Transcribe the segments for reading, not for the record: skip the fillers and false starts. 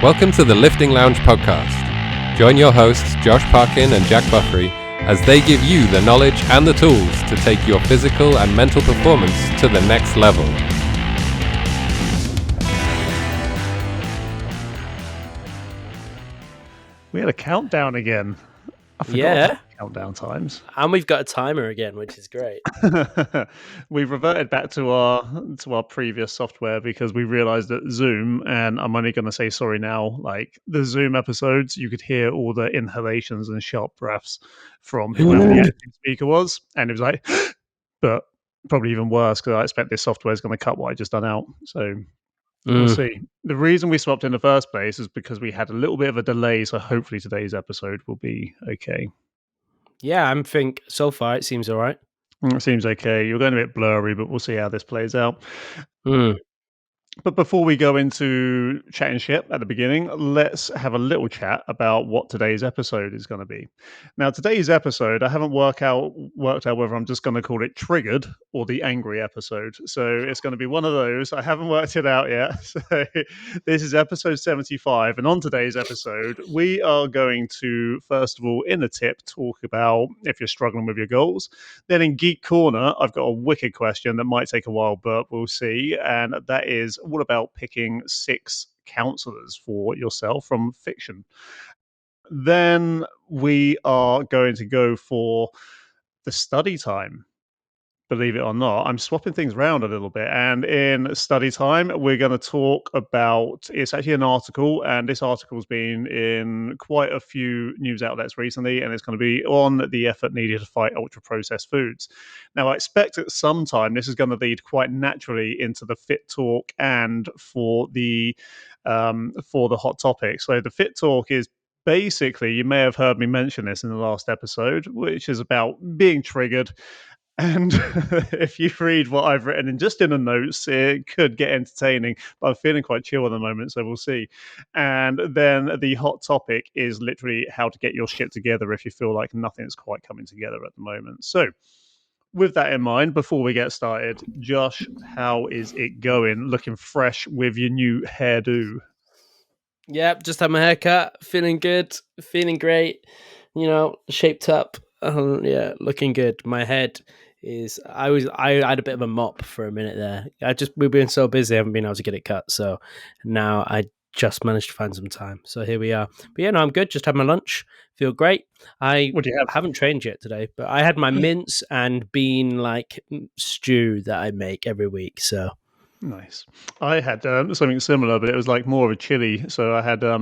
Welcome to the Lifting Lounge podcast. Join your hosts, Josh Parkin and Jack Buffery, as they give you the knowledge and the tools to take your physical and mental performance to the next level. We had a countdown again. I forgot about countdown times. And we've got a timer again, which is great. We've reverted back to our previous software because we realized that Zoom, and I'm only going to say sorry now, like the Zoom episodes, you could hear all the inhalations and sharp breaths from whoever the active speaker was. And it was like, but probably even worse because I expect this software is going to cut what I just done out. So we'll see. The reason we swapped in the first place is because we had a little bit of a delay. So hopefully today's episode will be okay. Yeah, I think so far it seems all right. It seems okay. You're going a bit blurry, but we'll see how this plays out. But before we go into chatting shit at the beginning, let's have a little chat about what today's episode is going to be. Now, today's episode, I haven't worked out whether I'm just going to call it Triggered or the Angry episode. So it's going to be one of those. I haven't worked it out yet. So this is episode 75. And on today's episode, we are going to, first of all, in the tip, talk about if you're struggling with your goals. Then in Geek Corner, I've got a wicked question that might take a while, but we'll see. And that is all about picking 6 counselors for yourself from fiction. Then we are going to go for the study time. Believe it or not, I'm swapping things around a little bit. And in study time, we're going to talk about, it's actually an article, and this article's been in quite a few news outlets recently, and it's going to be on the effort needed to fight ultra-processed foods. Now, I expect at some time this is going to lead quite naturally into the Fit Talk and for the hot topic. So the Fit Talk is basically, you may have heard me mention this in the last episode, which is about being triggered. And if you read what I've written in just in the notes, it could get entertaining, but I'm feeling quite chill at the moment, so we'll see. And then the hot topic is literally how to get your shit together if you feel like nothing's quite coming together at the moment. So with that in mind, before we get started, Josh, how is it going? Looking fresh with your new hairdo. Yep, just had my haircut, feeling good, feeling great, shaped up. Yeah, looking good. My head is I had a bit of a mop for a minute there. We've been so busy, I haven't been able to get it cut. So now I just managed to find some time. So here we are. But yeah, no, I'm good. Just had my lunch. Feel great. What do you have? Haven't trained yet today, but I had my mince and bean stew that I make every week. So nice. I had something similar, but it was like more of a chili. So I had I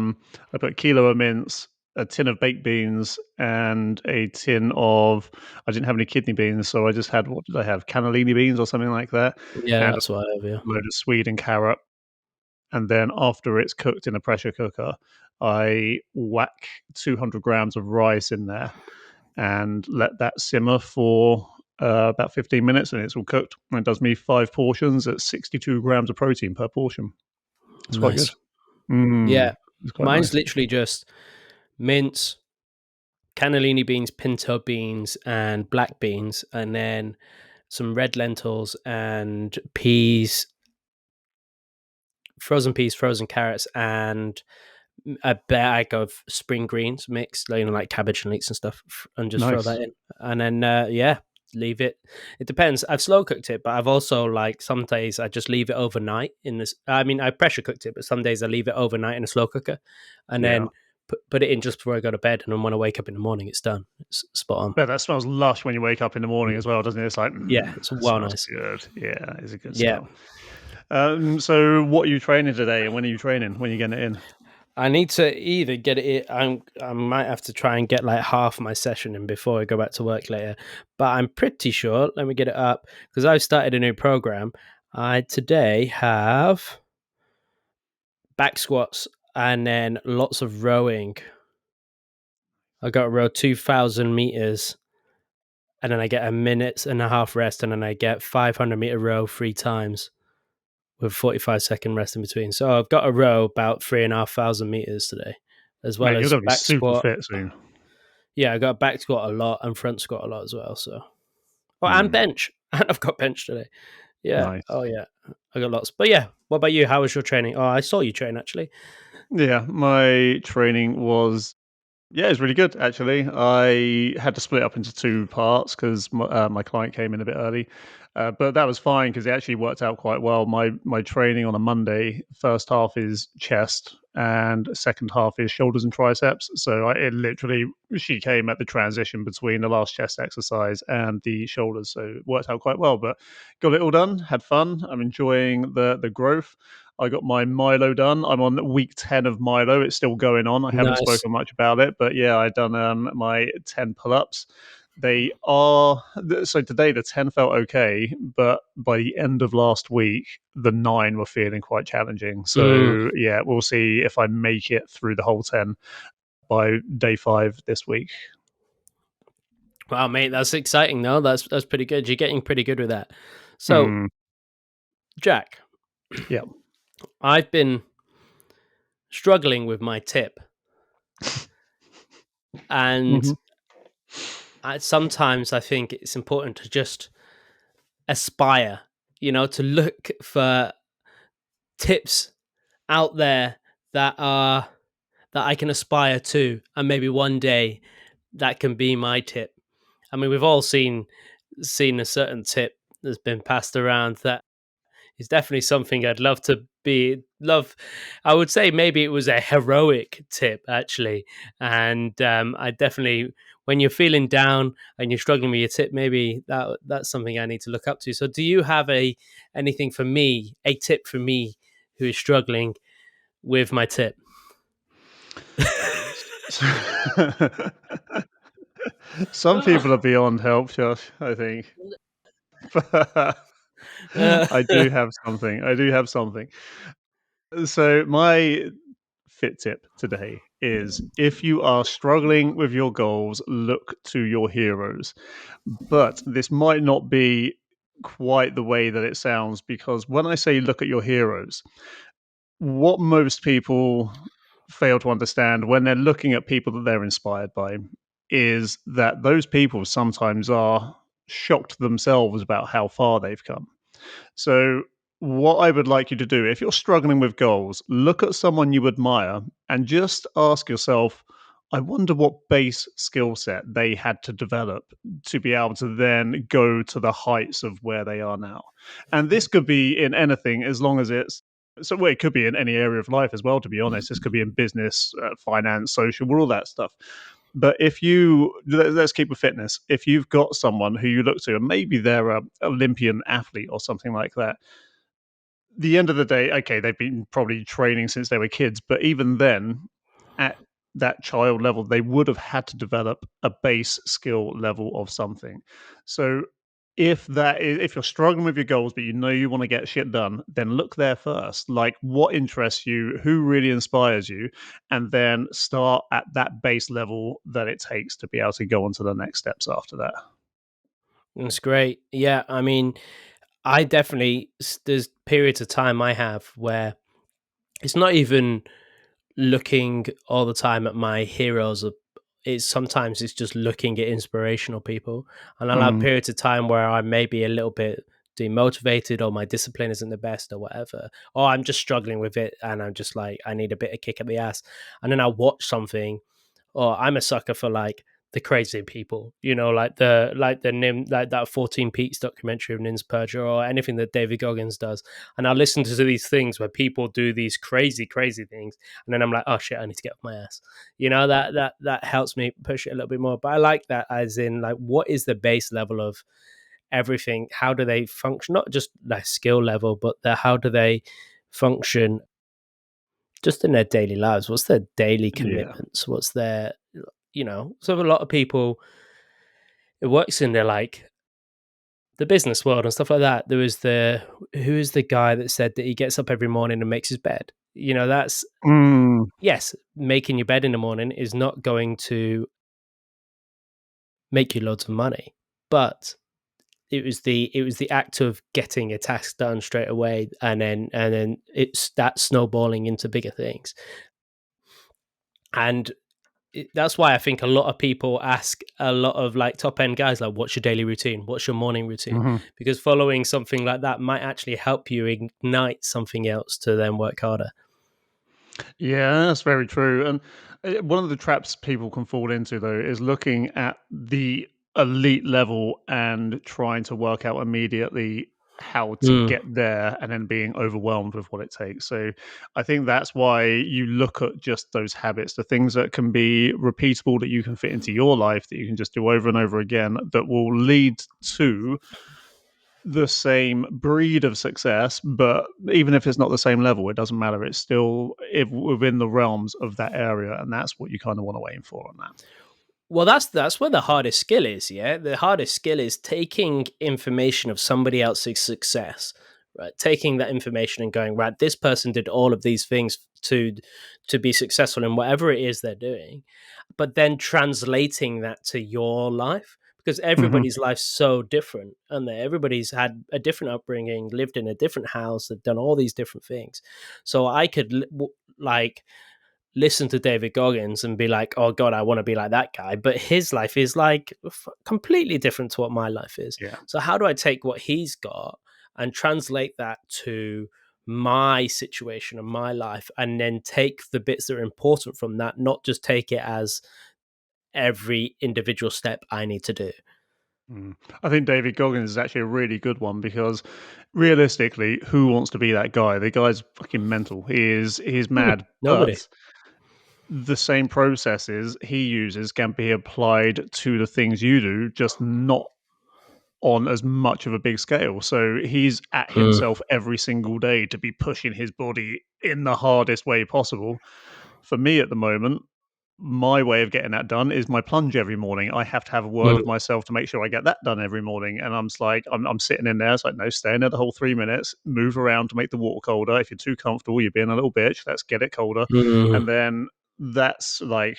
put a kilo of mince, a tin of baked beans, and a tin of, I didn't have any kidney beans, so I just had, what did I have, cannellini beans or something like that. Yeah, and that's what I have. Yeah, a load of swede and carrot. And then after it's cooked in a pressure cooker, I whack 200 grams of rice in there and let that simmer for about 15 minutes, and it's all cooked. And it does me 5 portions at 62 grams of protein per portion. It's quite good. Yeah, mine's nice. Literally just mince, cannellini beans, pinto beans, and black beans, and then some red lentils and peas, frozen carrots, and a bag of spring greens mixed, like cabbage and leeks and stuff, and just throw that in. And then, leave it. It depends. I've slow cooked it, but I've also, some days I just leave it overnight in this. I mean, I pressure cooked it, but some days I leave it overnight in a slow cooker, and then put it in just before I go to bed. And then when I wake up in the morning, it's done. It's spot on. Yeah, that smells lush when you wake up in the morning as well, doesn't it? It's like, yeah, it's well nice. Good. Yeah, it's a good smell. So what are you training today, and when are you training? When are you getting it in? I need to either get it in. I might have to try and get half my session in before I go back to work later. But I'm pretty sure, let me get it up, because I've started a new program. I today have back squats and then lots of rowing. I got to row 2,000 meters, and then I get a minute and a half rest, and then I get 500-meter row 3 times with 45-second rest in between. So I've got to row about 3,500 meters today, as well as you're back super squat. Fit soon. Yeah, I got back squat a lot and front squat a lot as well. So, and bench, and I've got bench today. Yeah. Nice. Oh yeah, I got lots. But yeah, what about you? How was your training? Oh, I saw you train actually. Yeah, my training was it's really good actually. I had to split up into two parts because my client came in a bit early, but that was fine because it actually worked out quite well. My training on a Monday, first half is chest and second half is shoulders and triceps. So it literally she came at the transition between the last chest exercise and the shoulders, so it worked out quite well. But got it all done, had fun. I'm enjoying the growth. I got my Milo done. I'm on week 10 of Milo. It's still going on. I haven't Nice. spoken much about it, but yeah, I've done my 10 pull ups. They are so today the 10 felt okay, but by the end of last week, the 9 were feeling quite challenging. So yeah, we'll see if I make it through the whole 10 by day 5 this week. Wow, mate, that's exciting. No, that's pretty good. You're getting pretty good with that. So, Jack, Yeah. I've been struggling with my tip, and sometimes I think it's important to just aspire, to look for tips out there that I can aspire to, and maybe one day that can be my tip. I mean, we've all seen a certain tip that's been passed around that is definitely something I'd love to love. I would say maybe it was a heroic tip actually, and I definitely, when you're feeling down and you're struggling with your tip, maybe that's something I need to look up to. So, do you have anything for me, a tip for me who is struggling with my tip? Some people are beyond help, Josh, I think. I do have something. I do have something. So my fit tip today is if you are struggling with your goals, look to your heroes. But this might not be quite the way that it sounds because when I say look at your heroes, what most people fail to understand when they're looking at people that they're inspired by is that those people sometimes are shocked themselves about how far they've come. So, what I would like you to do, if you're struggling with goals, look at someone you admire and just ask yourself, I wonder what base skill set they had to develop to be able to then go to the heights of where they are now. And this could be in anything as long as it's well, it could be in any area of life as well, to be honest. This could be in business, finance, social, all that stuff. But if let's keep with fitness. If you've got someone who you look to, and maybe they're a Olympian athlete or something like that, the end of the day, okay, they've been probably training since they were kids, but even then, at that child level, they would have had to develop a base skill level of something. So if you're struggling with your goals, but you know you want to get shit done, then look there first. Like what interests you, who really inspires you, and then start at that base level that it takes to be able to go on to the next steps after that. That's great. Yeah, I mean, I definitely there's periods of time I have where it's not even looking all the time at my heroes. It's sometimes it's just looking at inspirational people, and I'll have Mm. periods of time where I may be a little bit demotivated, or my discipline isn't the best, or whatever, or I'm just struggling with it, and I'm just like I need a bit of kick at the ass, and then I watch something. Or I'm a sucker for like the crazy people, like the Nim, like that 14 Peaks documentary of Nin's Persia, or anything that David Goggins does. And I listen to these things where people do these crazy things, and then I'm like, oh shit, I need to get off my ass. That helps me push it a little bit more. But I like that, as in like, what is the base level of everything? How do they function? Not just like skill level, but how do they function just in their daily lives? What's their daily Yeah. commitments? What's their, so a lot of people, it works in their like the business world and stuff like that. There was who is the guy that said that he gets up every morning and makes his bed? That's, Mm. yes, making your bed in the morning is not going to make you loads of money, but it was the act of getting a task done straight away, and then it's that snowballing into bigger things. And that's why I think a lot of people ask a lot of like top end guys, like, what's your daily routine? What's your morning routine? Mm-hmm. Because following something like that might actually help you ignite something else to then work harder. Yeah, that's very true. And one of the traps people can fall into, though, is looking at the elite level and trying to work out immediately how to Mm. get there and then being overwhelmed with what it takes. So I think that's why you look at just those habits, the things that can be repeatable, that you can fit into your life, that you can just do over and over again, that will lead to the same breed of success, but even if it's not the same level, it doesn't matter. It's still within the realms of that area, and that's what you kind of want to aim for on that. Well, that's where the hardest skill is. Yeah, the hardest skill is taking information of somebody else's success, right? Taking that information and going, right, this person did all of these things to be successful in whatever it is they're doing, but then translating that to your life, because Hmm. everybody's life's so different, and everybody's had a different upbringing, lived in a different house, they've done all these different things. So I could like listen to David Goggins and be like, "Oh God, I want to be like that guy," but his life is like completely different to what my life is. Yeah. So how do I take what he's got and translate that to my situation and my life, and then take the bits that are important from that, not just take it as every individual step I need to do. Mm. I think David Goggins is actually a really good one because realistically, who wants to be that guy? The guy's fucking mental. He's mad, Nobody. but the same processes he uses can be applied to the things you do, just not on as much of a big scale. So he's at Mm, himself every single day to be pushing his body in the hardest way possible. For me at the moment, my way of getting that done is my plunge every morning. I have to have a word mm, with myself to make sure I get that done every morning. And I'm just like, I'm sitting in there. It's like, no, stay in there the whole 3 minutes, move around to make the water colder. If you're too comfortable, you're being a little bitch. Let's get it colder. mm, And then that's like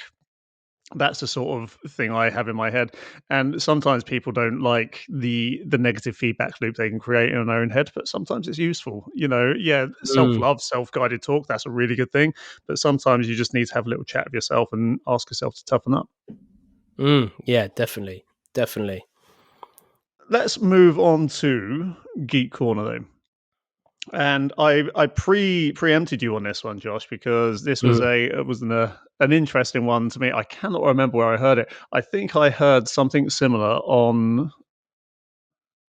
that's the sort of thing I have in my head. And sometimes people don't like the negative feedback loop they can create in their own head, but sometimes it's useful. Yeah, mm, self-love, self-guided talk, that's a really good thing. But sometimes you just need to have a little chat with yourself and ask yourself to toughen up. yeah, definitely, definitely. Let's move on to Geek Corner though. And I preempted you on this one, Josh, because this was Mm, an interesting one to me. I cannot remember where I heard it. I think I heard something similar on,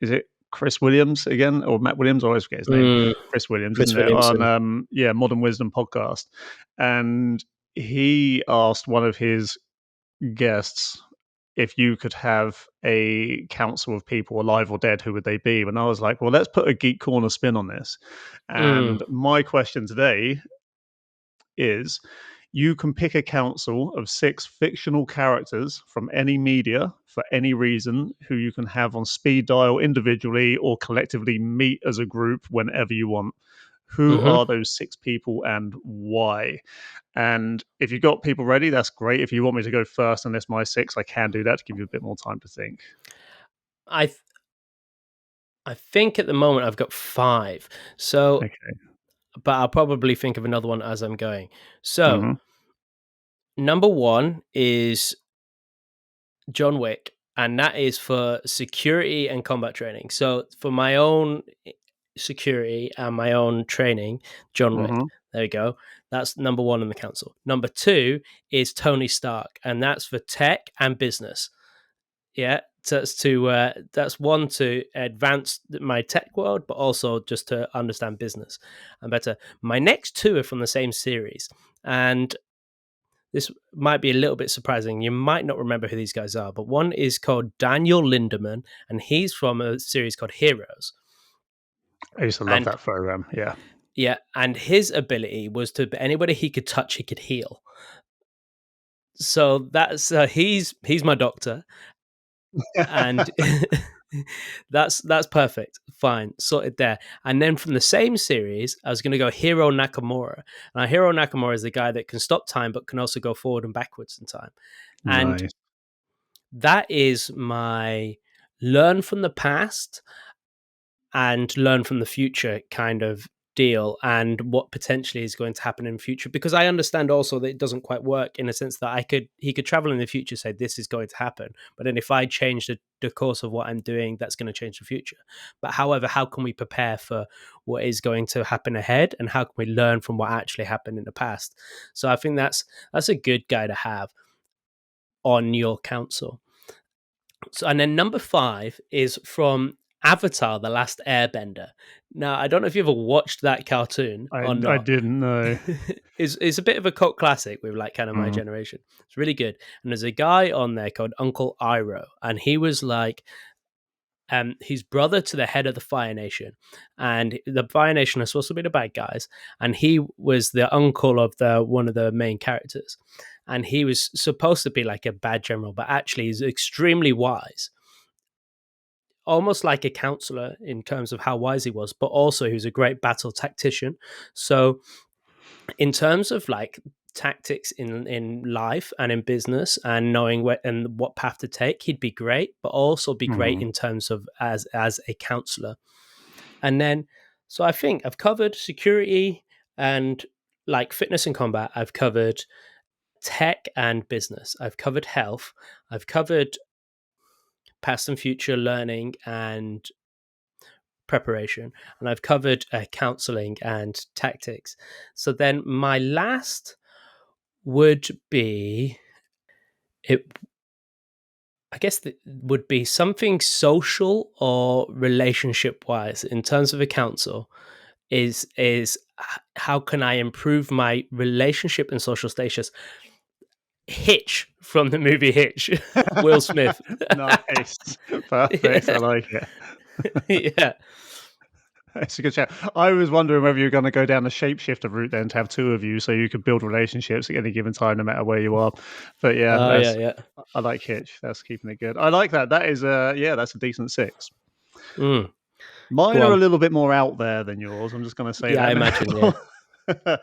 is it Chris Williams again or Matt Williams? I always forget his name. mm. Chris Williams, Chris isn't it? On Williamson. Modern Wisdom podcast, and he asked one of his guests if you could have a council of people, alive or dead, who would they be? And I was like, well, let's put a Geek Corner spin on this. Mm, And my question today is, you can pick a council of 6 fictional characters from any media for any reason who you can have on speed dial individually or collectively meet as a group whenever you want. Who mhm. are those 6 people and why? And if you've got people ready, that's great. If you want me to go first and list my 6, I can do that to give you a bit more time to think. I th- I think at the moment I've got 5. So, Okay. but I'll probably think of another one as I'm going. So, Hmm. number 1 is John Wick, and that is for security and combat training. So, for my own security and my own training, John Wick. Hmm. There we go. That's number 1 in the council. Number 2 is Tony Stark, and that's for tech and business. Yeah, so that's one to advance my tech world, but also just to understand business and better. My next 2 are from the same series, and this might be a little bit surprising. You might not remember who these guys are, but one is called Daniel Lindemann, and he's from a series called Heroes. I used to love And that program. Yeah. yeah, and his ability was to anybody he could touch, he could heal. So that's he's my doctor, and that's perfect. Fine, sorted there. And then from the same series, I was going to go Hiro Nakamura. Now, Hiro Nakamura is the guy that can stop time, but can also go forward and backwards in time. And Nice. that is my learn from the past and learn from the future kind of deal and what potentially is going to happen in the future, because I understand also that it doesn't quite work in a sense that he could travel in the future, say this is going to happen, but then if I change the course of what I'm doing, that's going to change the future. But however, how can we prepare for what is going to happen ahead, and how can we learn from what actually happened in the past? So I think that's a good guy to have on your council. So, and then number 5 is from Avatar: The Last Airbender. Now, I don't know if you ever watched that cartoon or I not. didn't know. It's a bit of a cult classic with like kind of my generation. It's really good. And there's a guy on there called Uncle Iroh, and he was like his brother to the head of the Fire Nation, and the Fire Nation are supposed to be the bad guys, and he was the uncle of the one of the main characters, and he was supposed to be like a bad general, but actually he's extremely wise, almost like a counselor in terms of how wise he was, but also he was a great battle tactician. So in terms of like tactics in life and in business and knowing what path to take, he'd be great, but also be great in terms of as a counselor. And then so I think I've covered security and like fitness and combat, I've covered tech and business, I've covered health, I've covered past and future learning and preparation, and I've covered counseling and tactics. So then my last would be I guess would be something social or relationship wise in terms of a counsel is how can I improve my relationship and social status? Hitch from the movie Hitch. Will Smith. Nice. Perfect. Yeah. I like it. Yeah. It's a good shout. I was wondering whether you're going to go down the shapeshifter route then to have two of you so you could build relationships at any given time, no matter where you are. But yeah, Oh, yeah. I like Hitch. That's keeping it good. I like that. That is that's a decent 6. Mm. Mine Go are a on. little bit more out there than yours. I'm just going to say Yeah, I that imagine. now. Yeah.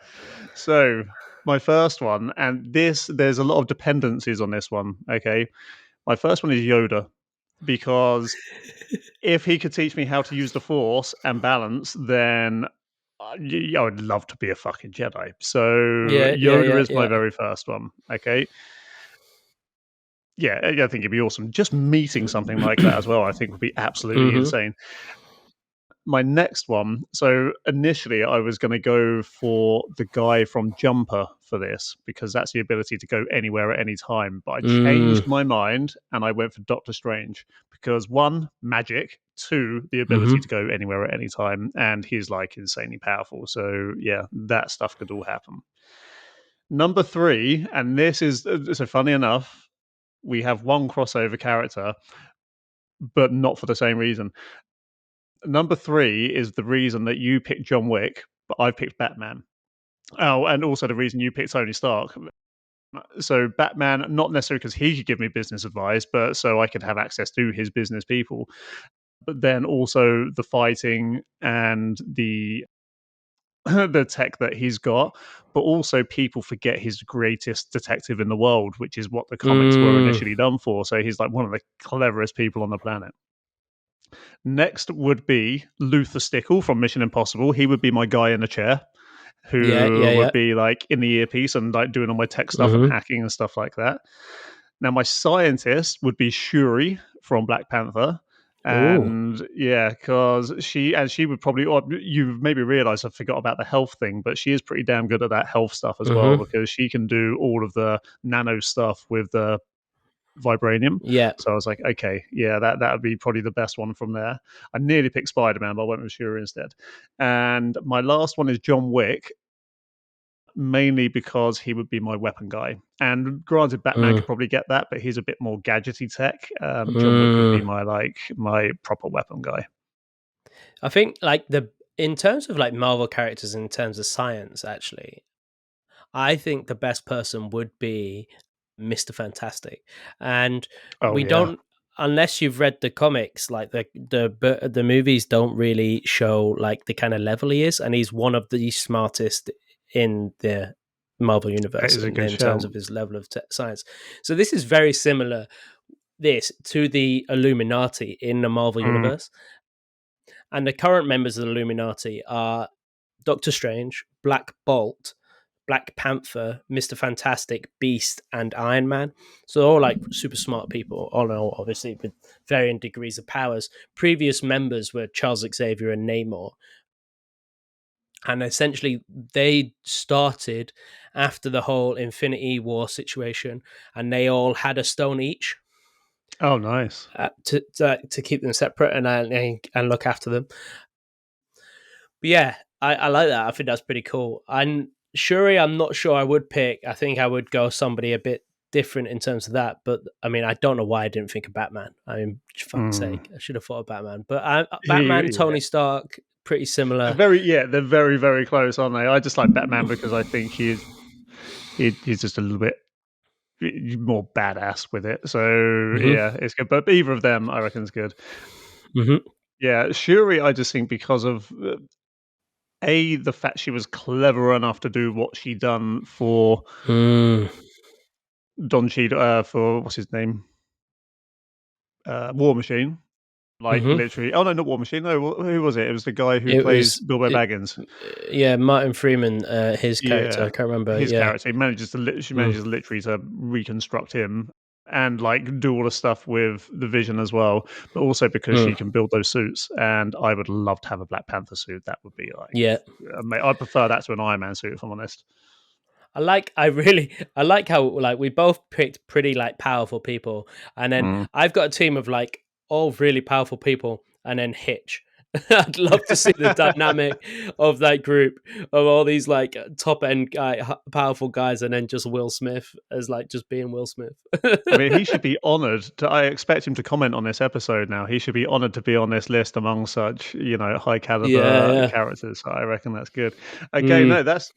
So my first one, and there's a lot of dependencies on this one. Okay, my first one is Yoda, because if he could teach me how to use the Force and balance, then I would love to be a fucking Jedi. So Yoda is my Yeah. very first one. Okay. Yeah, I think it'd be awesome. Just meeting something like that as well, I think would be absolutely Mm-hmm. insane. My next one. So initially, I was going to go for the guy from Jumper for this because that's the ability to go anywhere at any time. But I changed my mind and I went for Doctor Strange because 1, magic, 2, the ability Mm-hmm. to go anywhere at any time, and he's like insanely powerful. So yeah, that stuff could all happen. Number 3, and this is so funny enough, we have one crossover character, but not for the same reason. Number 3 is the reason that you picked John Wick, but I've picked Batman. Oh, and also the reason you picked Tony Stark. So Batman, not necessarily because he could give me business advice, but so I could have access to his business people. But then also the fighting and the the tech that he's got, but also people forget he's the greatest detective in the world, which is what the comics were initially done for. So he's like one of the cleverest people on the planet. Next would be Luther Stickle from Mission Impossible. He would be my guy in a chair who Yeah. would be like in the earpiece and like doing all my tech stuff and Mm-hmm. hacking and stuff like that. Now, my scientist would be Shuri from Black Panther. Ooh. And yeah, because she would probably, or you maybe realize I forgot about the health thing, but she is pretty damn good at that health stuff as well Mm-hmm. because she can do all of the nano stuff with the vibranium. Yeah. So I was like, okay, yeah, that would be probably the best one from there. I nearly picked Spider-Man, but I went with Shuri instead. And my last one is John Wick, mainly because he would be my weapon guy. And granted, Batman could probably get that, but he's a bit more gadgety tech. John Wick would be my proper weapon guy. I think like in terms of like Marvel characters in terms of science, actually, I think the best person would be Mr. Fantastic. And Oh we yeah, don't, unless you've read the comics, like the movies don't really show like the kind of level he is, and he's one of the smartest in the Marvel that universe is a good in terms shout. of his level of science. So this is very similar this to the Illuminati in the Marvel Mm, universe. And the current members of the Illuminati are Doctor Strange, Black Bolt, Black Panther, Mr. Fantastic, Beast, and Iron Man. So all like super smart people, all know obviously with varying degrees of powers. Previous members were Charles Xavier and Namor. And essentially they started after the whole Infinity War situation, and they all had a stone each. Oh, nice. To keep them separate and look after them. But yeah, I like that. I think that's pretty cool. And Shuri, I'm not sure I would pick. I think I would go somebody a bit different in terms of that. But I mean, I don't know why I didn't think of Batman. I mean, for fuck's sake, I should have thought of Batman. But Batman, Tony Stark, pretty similar. They're very, very close, aren't they? I just like Batman because I think he's just a little bit more badass with it. So yeah, it's good. But either of them, I reckon, is good. Yeah, Shuri, I just think because of the fact she was clever enough to do what she done for Don Cheadle, for what's his name, War Machine. Like literally, oh no, not War Machine. No, who was it? It was the guy who plays Bilbo Baggins. Yeah, Martin Freeman, his character. I can't remember his character. She manages literally to reconstruct him and like do all the stuff with the Vision as well, but also because she can build those suits. And I would love to have a Black Panther suit. That would be like, I prefer that to an Iron Man suit, if I'm honest. I like how like we both picked pretty like powerful people, and then I've got a team of like all really powerful people, and then Hitch. I'd love to see the dynamic of that group of all these like top end powerful guys, and then just Will Smith as like just being Will Smith. I mean, he should be honoured. I expect him to comment on this episode now. He should be honoured to be on this list among such, high caliber characters. I reckon that's good. Okay, no, that's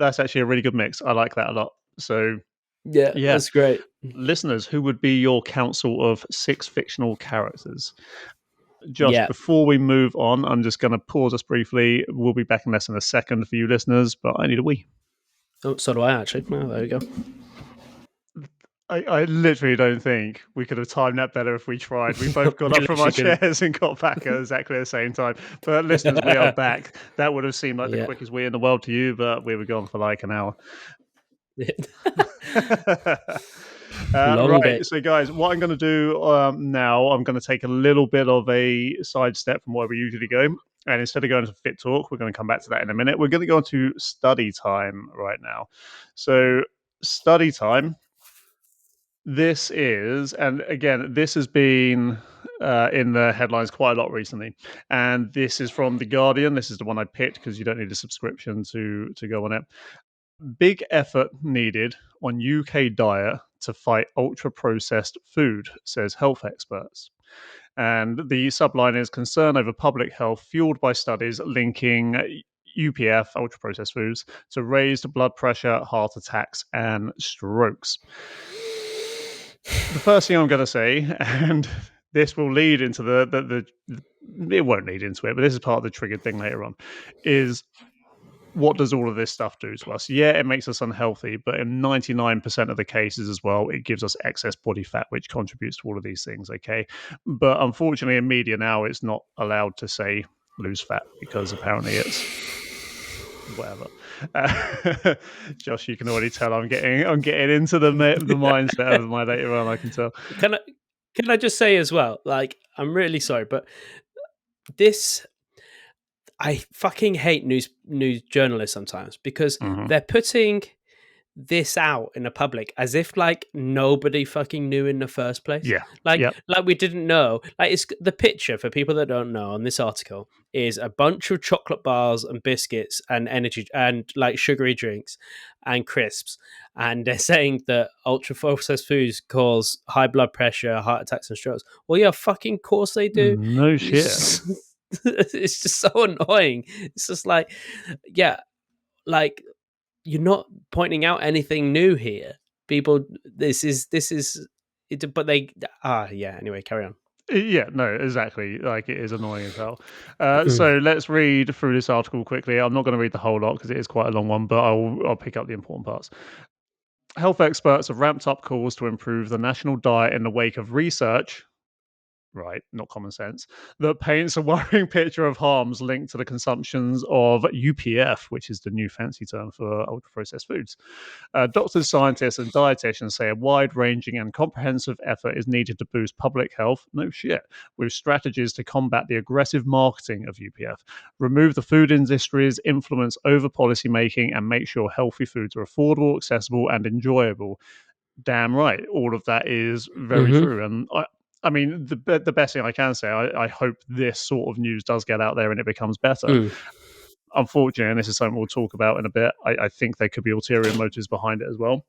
actually a really good mix. I like that a lot. So yeah, that's great. Listeners, who would be your council of 6 fictional characters? Josh, before we move on, I'm just going to pause us briefly. We'll be back in less than a second for you listeners, but I need a wee. Oh, so do I actually. Oh, there we go. I literally don't think we could have timed that better if we tried. We both got up from our chairs and got back at exactly the same time. But listeners, we are back. That would have seemed like the quickest wee in the world to you, but we were gone for like an hour. Right, so guys, what I'm going to do now, I'm going to take a little bit of a sidestep from where we usually go. And instead of going to Fit Talk, we're going to come back to that in a minute. We're going to go into study time right now. So study time. This is, and again, this has been in the headlines quite a lot recently. And this is from The Guardian. This is the one I picked because you don't need a subscription to go on it. Big effort needed on UK diet to fight ultra-processed food, says health experts. And the subline is concern over public health fueled by studies linking UPF, ultra-processed foods, to raised blood pressure, heart attacks, and strokes. The first thing I'm going to say, and this will lead into it won't lead into it, but this is part of the triggered thing later on, is what does all of this stuff do to us? Yeah, it makes us unhealthy, but in 99% of the cases as well, it gives us excess body fat, which contributes to all of these things, okay? But unfortunately, in media now, it's not allowed to say lose fat because apparently it's whatever. Josh, you can already tell I'm getting into the mindset of my later on. I can tell. Can I just say as well? Like, I'm really sorry, but I fucking hate news journalists sometimes because they're putting this out in the public as if like nobody fucking knew in the first place. Like we didn't know. Like, it's the picture for people that don't know on this article is a bunch of chocolate bars and biscuits and energy and like sugary drinks and crisps, and they're saying that ultra processed foods cause high blood pressure, heart attacks, and strokes. Well, yeah, fucking course they do. No shit. It's just so annoying. It's just like, yeah, like, you're not pointing out anything new here. People, this is it, but they anyway, carry on. Yeah, no, exactly. Like, it is annoying as hell. So let's read through this article quickly. I'm not going to read the whole lot because it is quite a long one, but I'll pick up the important parts. Health experts have ramped up calls to improve the national diet in the wake of research right, not common sense, that paints a worrying picture of harms linked to the consumptions of UPF, which is the new fancy term for ultra processed foods. Doctors, scientists, and dietitians say a wide ranging and comprehensive effort is needed to boost public health. No shit. With strategies to combat the aggressive marketing of UPF, remove the food industry's influence over policy making, and make sure healthy foods are affordable, accessible, and enjoyable. Damn right. All of that is very true. And I mean, the best thing I can say, I hope this sort of news does get out there and it becomes better. Unfortunately, and this is something we'll talk about in a bit, I think there could be ulterior motives behind it as well.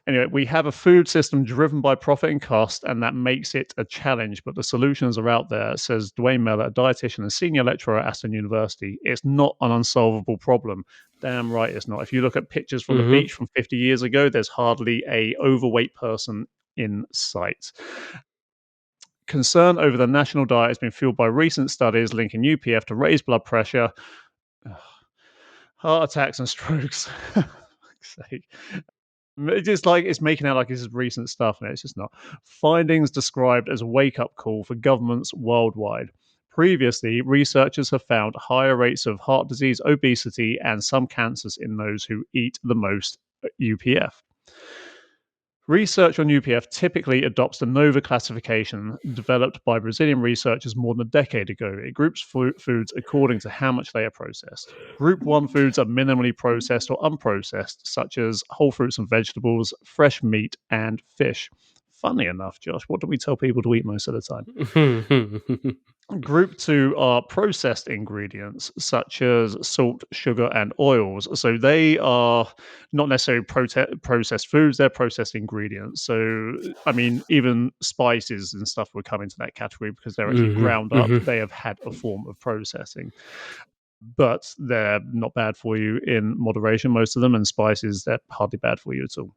Anyway, we have a food system driven by profit and cost, and that makes it a challenge. But the solutions are out there, says Dwayne Mellor, a dietitian and senior lecturer at Aston University. It's not an unsolvable problem. Damn right it's not. If you look at pictures from the beach from 50 years ago, there's hardly a overweight person in sight. Concern over the national diet has been fueled by recent studies linking UPF to raised blood pressure, heart attacks, and strokes. For fuck's sake. It's just like it's making out like this is recent stuff, and it's just not. Findings described as a wake-up call for governments worldwide. Previously, researchers have found higher rates of heart disease, obesity, and some cancers in those who eat the most UPF. Research on UPF typically adopts the NOVA classification developed by Brazilian researchers more than a decade ago. It groups foods according to how much they are processed. Group 1 foods are minimally processed or unprocessed, such as whole fruits and vegetables, fresh meat, and fish. Funny enough, Josh, what do we tell people to eat most of the time? Group 2 are processed ingredients such as salt, sugar, and oils. So they are not necessarily processed foods, they're processed ingredients. So, I mean, even spices and stuff would come into that category because they're actually ground up. They have had a form of processing. But they're not bad for you in moderation, most of them, and spices, they're hardly bad for you at all.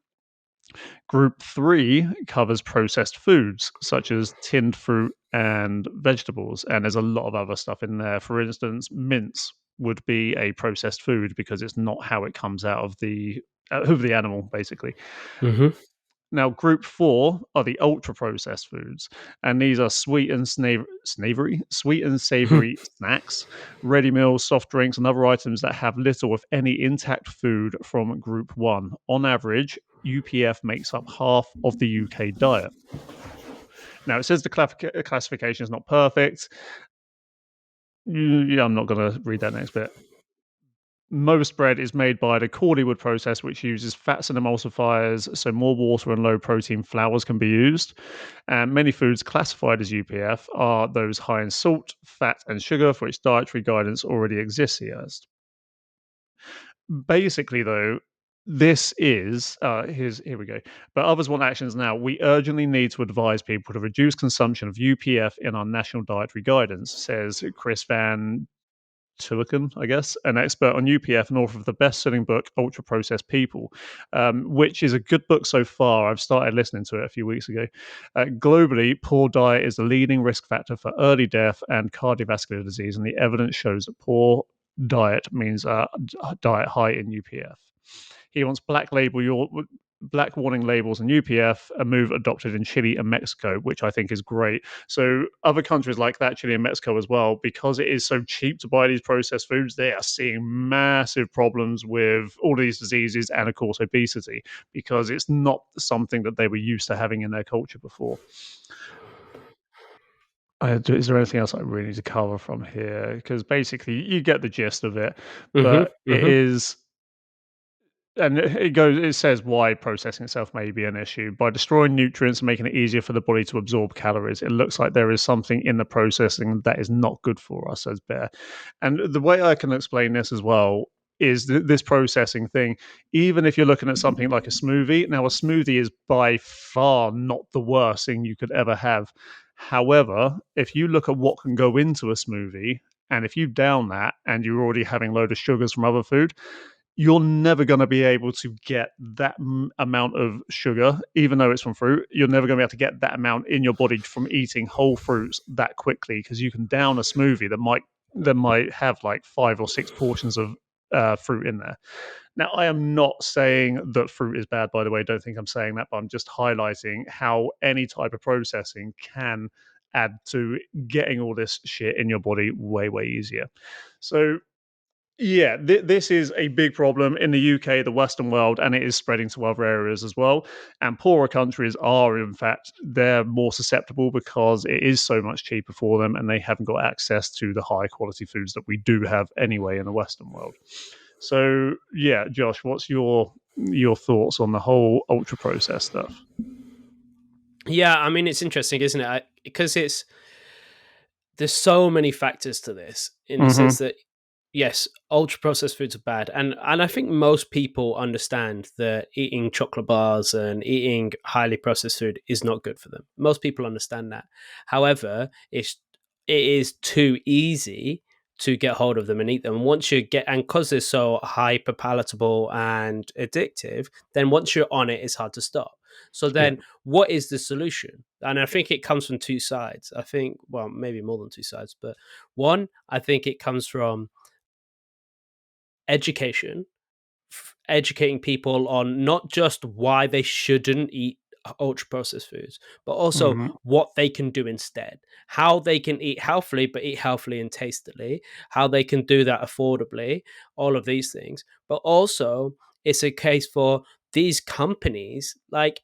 Group 3 covers processed foods such as tinned fruit and vegetables, and there's a lot of other stuff in there. For instance, mince would be a processed food because it's not how it comes out of the animal, basically. Now, group 4 are the ultra processed foods, and these are sweet and savory snacks, ready meals, soft drinks, and other items that have little, if any, intact food from group 1. On average, UPF makes up half of the UK diet. Now, it says the classification is not perfect. Yeah, I'm not going to read that next bit. Most bread is made by the Corleywood process, which uses fats and emulsifiers, so more water and low protein flours can be used. And many foods classified as UPF are those high in salt, fat, and sugar, for which dietary guidance already exists, he has. Basically, though, this is here we go. But others want actions now. We urgently need to advise people to reduce consumption of UPF in our national dietary guidance, says Chris Van Tulican, I guess, an expert on UPF and author of the best-selling book Ultra Processed People, which is a good book so far. I've started listening to it a few weeks ago. Globally, poor diet is the leading risk factor for early death and cardiovascular disease, and the evidence shows that poor diet means diet high in UPF. He wants black warning labels and UPF, a move adopted in Chile and Mexico, which I think is great. So other countries like that, Chile and Mexico as well, because it is so cheap to buy these processed foods, they are seeing massive problems with all these diseases and, of course, obesity, because it's not something that they were used to having in their culture before. Is there anything else I really need to cover from here? Because basically, you get the gist of it, but it is... And it says why processing itself may be an issue. By destroying nutrients and making it easier for the body to absorb calories, it looks like there is something in the processing that is not good for us, says Bear. And the way I can explain this as well is this processing thing. Even if you're looking at something like a smoothie, now a smoothie is by far not the worst thing you could ever have. However, if you look at what can go into a smoothie, and if you down that and you're already having a load of sugars from other food, you're never going to be able to get that amount of sugar, even though it's from fruit. You're never going to be able to get that amount in your body from eating whole fruits that quickly, because you can down a smoothie that might have like 5 or 6 portions of fruit in there. Now, I am not saying that fruit is bad, by the way. Don't think I'm saying that, but I'm just highlighting how any type of processing can add to getting all this shit in your body way, way easier. So, yeah, this is a big problem in the UK, the Western world, and it is spreading to other areas as well. And poorer countries are, in fact, they're more susceptible because it is so much cheaper for them, and they haven't got access to the high quality foods that we do have anyway in the Western world. So, yeah, Josh, what's your thoughts on the whole ultra processed stuff? Yeah, I mean, it's interesting, isn't it? Because there's so many factors to this in the sense that yes, ultra processed foods are bad, and I think most people understand that eating chocolate bars and eating highly processed food is not good for them. Most people understand that. However, it is too easy to get hold of them and eat them. Once you get, and because they're so hyper palatable and addictive, then once you're on it, it's hard to stop. So then, what is the solution? And I think it comes from two sides. I think, well, maybe more than two sides, but one, I think it comes from education, educating people on not just why they shouldn't eat ultra processed foods, but also Mm-hmm. what they can do instead, how they can eat healthily, but eat healthily and tastily, how they can do that affordably, all of these things. But also, it's a case for these companies, like,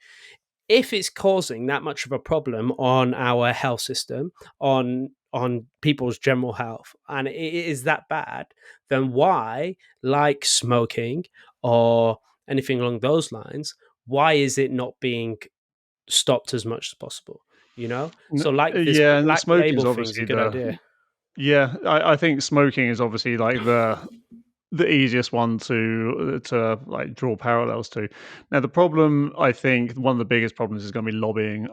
if it's causing that much of a problem on our health system, on people's general health, and it is that bad, then why, like smoking or anything along those lines, why is it not being stopped as much as possible? So like this Yeah, and black smoking is label thing's a obviously good idea. yeah. I think smoking is obviously like the easiest one to like draw parallels to. Now, the problem, I think, one of the biggest problems is going to be lobbying.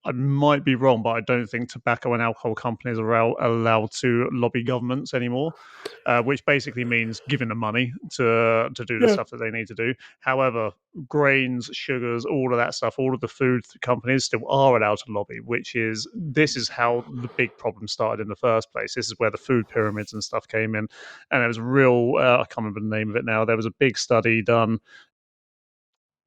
I might be wrong, but I don't think tobacco and alcohol companies are allowed to lobby governments anymore, which basically means giving them money to do the Yeah. stuff that they need to do. However, grains, sugars, all of that stuff, all of the food companies still are allowed to lobby, this is how the big problem started in the first place. This is where the food pyramids and stuff came in, and there was a real I can't remember the name of it now. There was a big study done.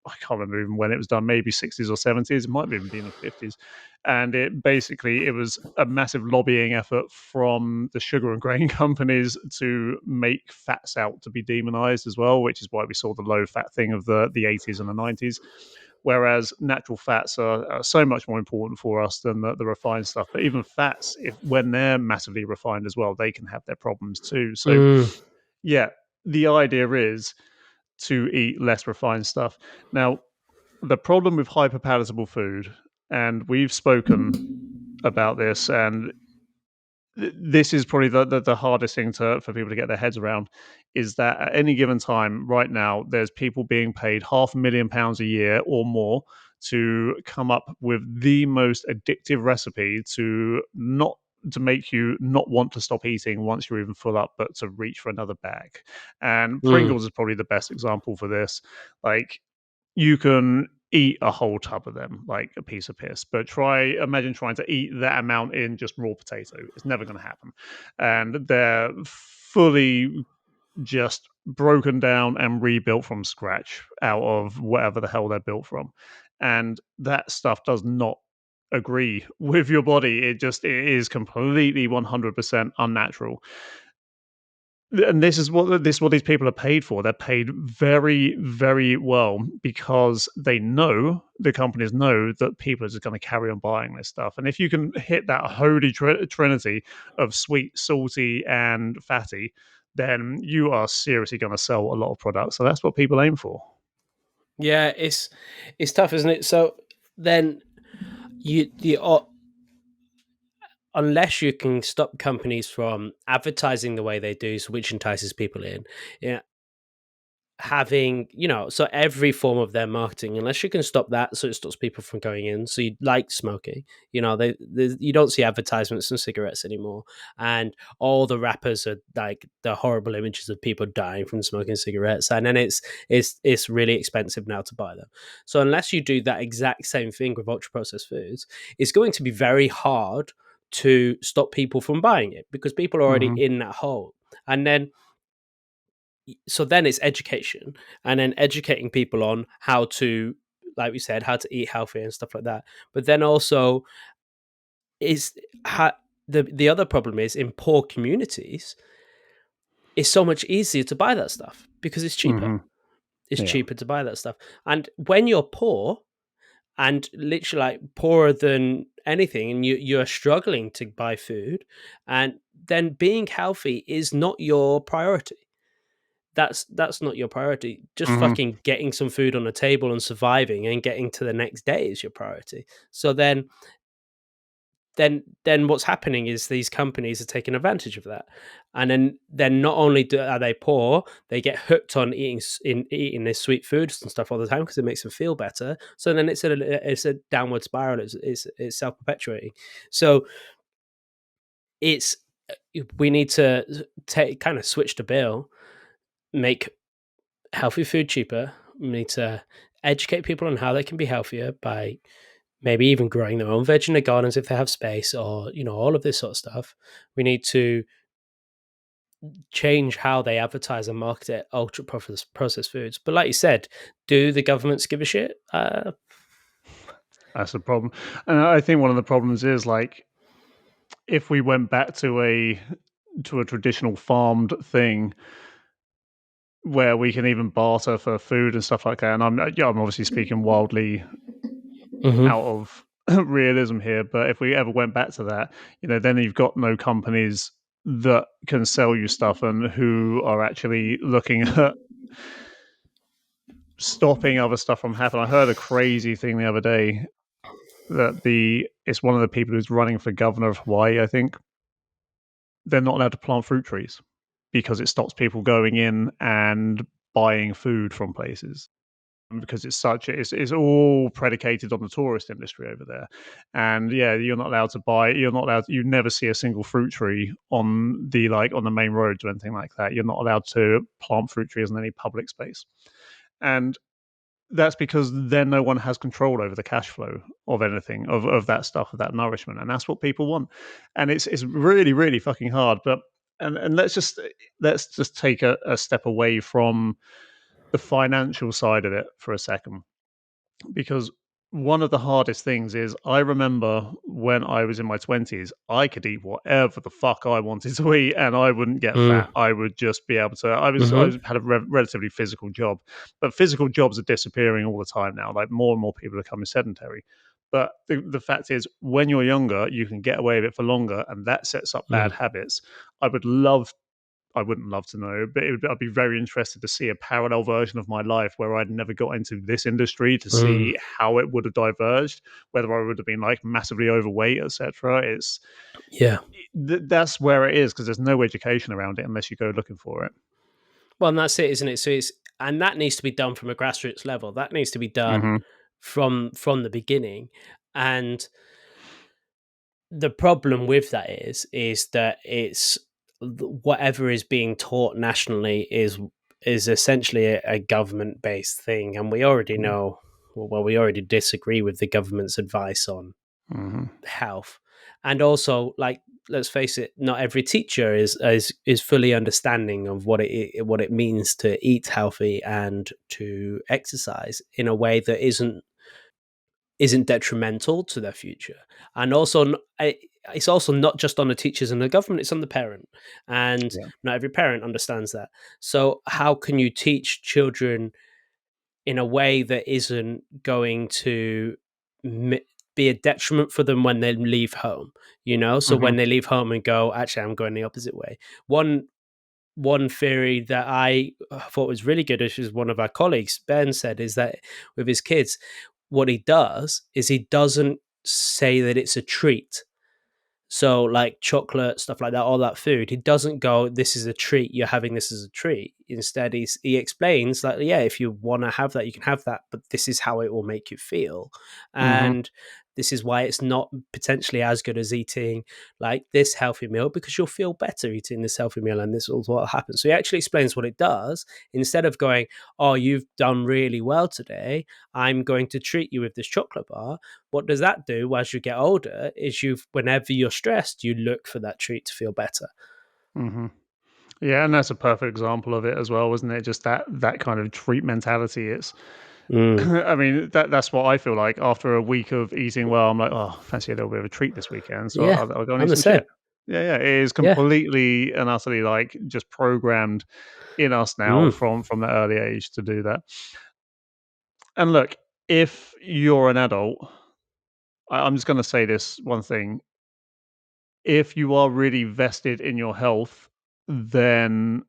I can't remember even when it was done, maybe 60s or 70s. It might have even been the 50s. And it was a massive lobbying effort from the sugar and grain companies to make fats out to be demonized as well, which is why we saw the low fat thing of the 80s and the 90s. Whereas natural fats are so much more important for us than the refined stuff. But even fats, when they're massively refined as well, they can have their problems too. So, Mm. yeah, the idea is to eat less refined stuff. Now, the problem with hyperpalatable food, and we've spoken about this, and this is probably the hardest thing for people to get their heads around, is that at any given time, right now, there's people being paid £500,000 a year or more to come up with the most addictive recipe to make you not want to stop eating once you're even full up, but to reach for another bag. And Mm. Pringles is probably the best example for this. Like, you can eat a whole tub of them like a piece of piss, but imagine trying to eat that amount in just raw potato. It's never going to happen. And they're fully just broken down and rebuilt from scratch out of whatever the hell they're built from. And that stuff does not agree with your body. It is completely 100% unnatural. And this is what these people are paid for. They're paid very, very well because the companies know that people are just going to carry on buying this stuff. And if you can hit that holy trinity of sweet, salty, and fatty, then you are seriously going to sell a lot of products. So that's what people aim for. Yeah, it's tough, isn't it? So then you unless you can stop companies from advertising the way they do, so which entices people in, yeah, having, so every form of their marketing, unless you can stop that, so it stops people from going in. So you like smoking, you don't see advertisements in cigarettes anymore, and all the rappers are like the horrible images of people dying from smoking cigarettes, and then it's really expensive now to buy them. So unless you do that exact same thing with ultra processed foods, it's going to be very hard to stop people from buying it because people are already Hmm. in that hole. And then so then it's education, and then educating people on how to, like we said, how to eat healthy and stuff like that. But then also is the other problem is in poor communities, it's so much easier to buy that stuff because it's cheaper. Mm-hmm. It's Yeah. cheaper to buy that stuff. And when you're poor, and literally like poorer than anything, and you're struggling to buy food, and then being healthy is not your priority. That's not your priority. Just Mm-hmm. fucking getting some food on the table and surviving and getting to the next day is your priority. So then what's happening is these companies are taking advantage of that, and then not only are they poor, they get hooked on eating this sweet foods and stuff all the time because it makes them feel better. So then it's a downward spiral. It's self perpetuating. So it's we need to kind of switch the bill, make healthy food cheaper. We need to educate people on how they can be healthier by maybe even growing their own veg in their gardens if they have space, or all of this sort of stuff. We need to change how they advertise and market it, ultra processed foods. But like you said, do the governments give a shit? That's the problem. And I think one of the problems is like if we went back to a traditional farmed thing where we can even barter for food and stuff like that. And I'm obviously speaking wildly out of realism here, but if we ever went back to that, then you've got no companies that can sell you stuff and who are actually looking at stopping other stuff from happening. I heard a crazy thing the other day that it's one of the people who's running for governor of Hawaii, I think. They're not allowed to plant fruit trees because it stops people going in and buying food from places. Because it's all predicated on the tourist industry over there, and yeah, you're not allowed to buy. You never see a single fruit tree on the main roads or anything like that. You're not allowed to plant fruit trees in any public space, and that's because then no one has control over the cash flow of anything of that stuff, of that nourishment, and that's what people want. And it's really really fucking hard. But and let's just take a step away from the financial side of it for a second, because one of the hardest things is I remember when I was in my 20s, I could eat whatever the fuck I wanted to eat and I wouldn't get fat. I would just be able to. I had a relatively physical job, but physical jobs are disappearing all the time now. Like more and more people are becoming sedentary. But the fact is, when you're younger, you can get away with it for longer, and that sets up bad habits. I wouldn't love to know, but I'd be very interested to see a parallel version of my life where I'd never got into this industry to see how it would have diverged, whether I would have been like massively overweight, etc. That's where it is because there's no education around it unless you go looking for it. Well, and that's it, isn't it? So and that needs to be done from a grassroots level. That needs to be done from the beginning. And the problem with that is that it's whatever is being taught nationally is essentially a government based thing, and we already know. Well, we already disagree with the government's advice on health, and also, like, let's face it, not every teacher is fully understanding of what it means to eat healthy and to exercise in a way that isn't detrimental to their future. And also, it's also not just on the teachers and the government, it's on the parent, and not every parent understands that. So how can you teach children in a way that isn't going to be a detriment for them when they leave home? So when they leave home and go, actually, I'm going the opposite way. One theory that I thought was really good, which is one of our colleagues, Ben, said, is that with his kids, what he does is he doesn't say that it's a treat. So like chocolate, stuff like that, all that food, he doesn't go, this is a treat, you're having this as a treat. Instead, he explains like, yeah, if you want to have that, you can have that, but this is how it will make you feel. And this is why it's not potentially as good as eating like this healthy meal, because you'll feel better eating this healthy meal, and this is what happens. So he actually explains what it does instead of going, oh, you've done really well today, I'm going to treat you with this chocolate bar. What does that do as you get older is whenever you're stressed, you look for that treat to feel better. Yeah, and that's a perfect example of it as well, wasn't it? Just that kind of treat mentality. It's, Mm. I mean, that's what I feel like after a week of eating well. I'm like, oh, fancy a little bit of a treat this weekend, so Yeah, I'll go and I'm eat the some same. shit. Yeah, yeah, it is Yeah. completely and utterly like just programmed in us now Mm. from that early age to do that. And look, if you're an adult, I'm just going to say this one thing: if you are really vested in your health, then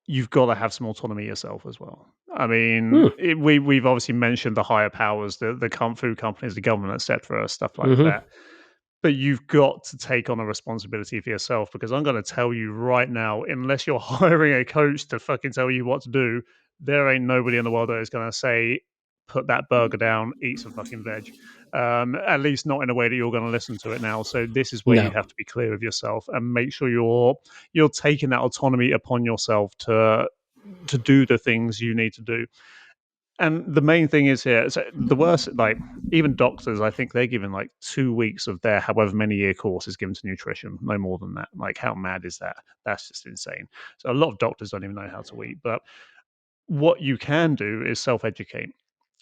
you've got to have some autonomy yourself as well. I mean, Mm. we've obviously mentioned the higher powers, the food companies, the government, etc., stuff like Mhm. that. But you've got to take on a responsibility for yourself, because I'm going to tell you right now, unless you're hiring a coach to fucking tell you what to do, there ain't nobody in the world that is going to say, put that burger down, eat some fucking veg. At least not in a way that you're going to listen to it now. So this is where you No. have to be clear with yourself and make sure you're taking that autonomy upon yourself to do the things you need to do. And the main thing is here, so the worst, like even doctors, I think they're given like 2 weeks of their however many year course is given to nutrition, no more than that. Like, how mad is that? That's just insane. So a lot of doctors don't even know how to eat. But what you can do is self educate.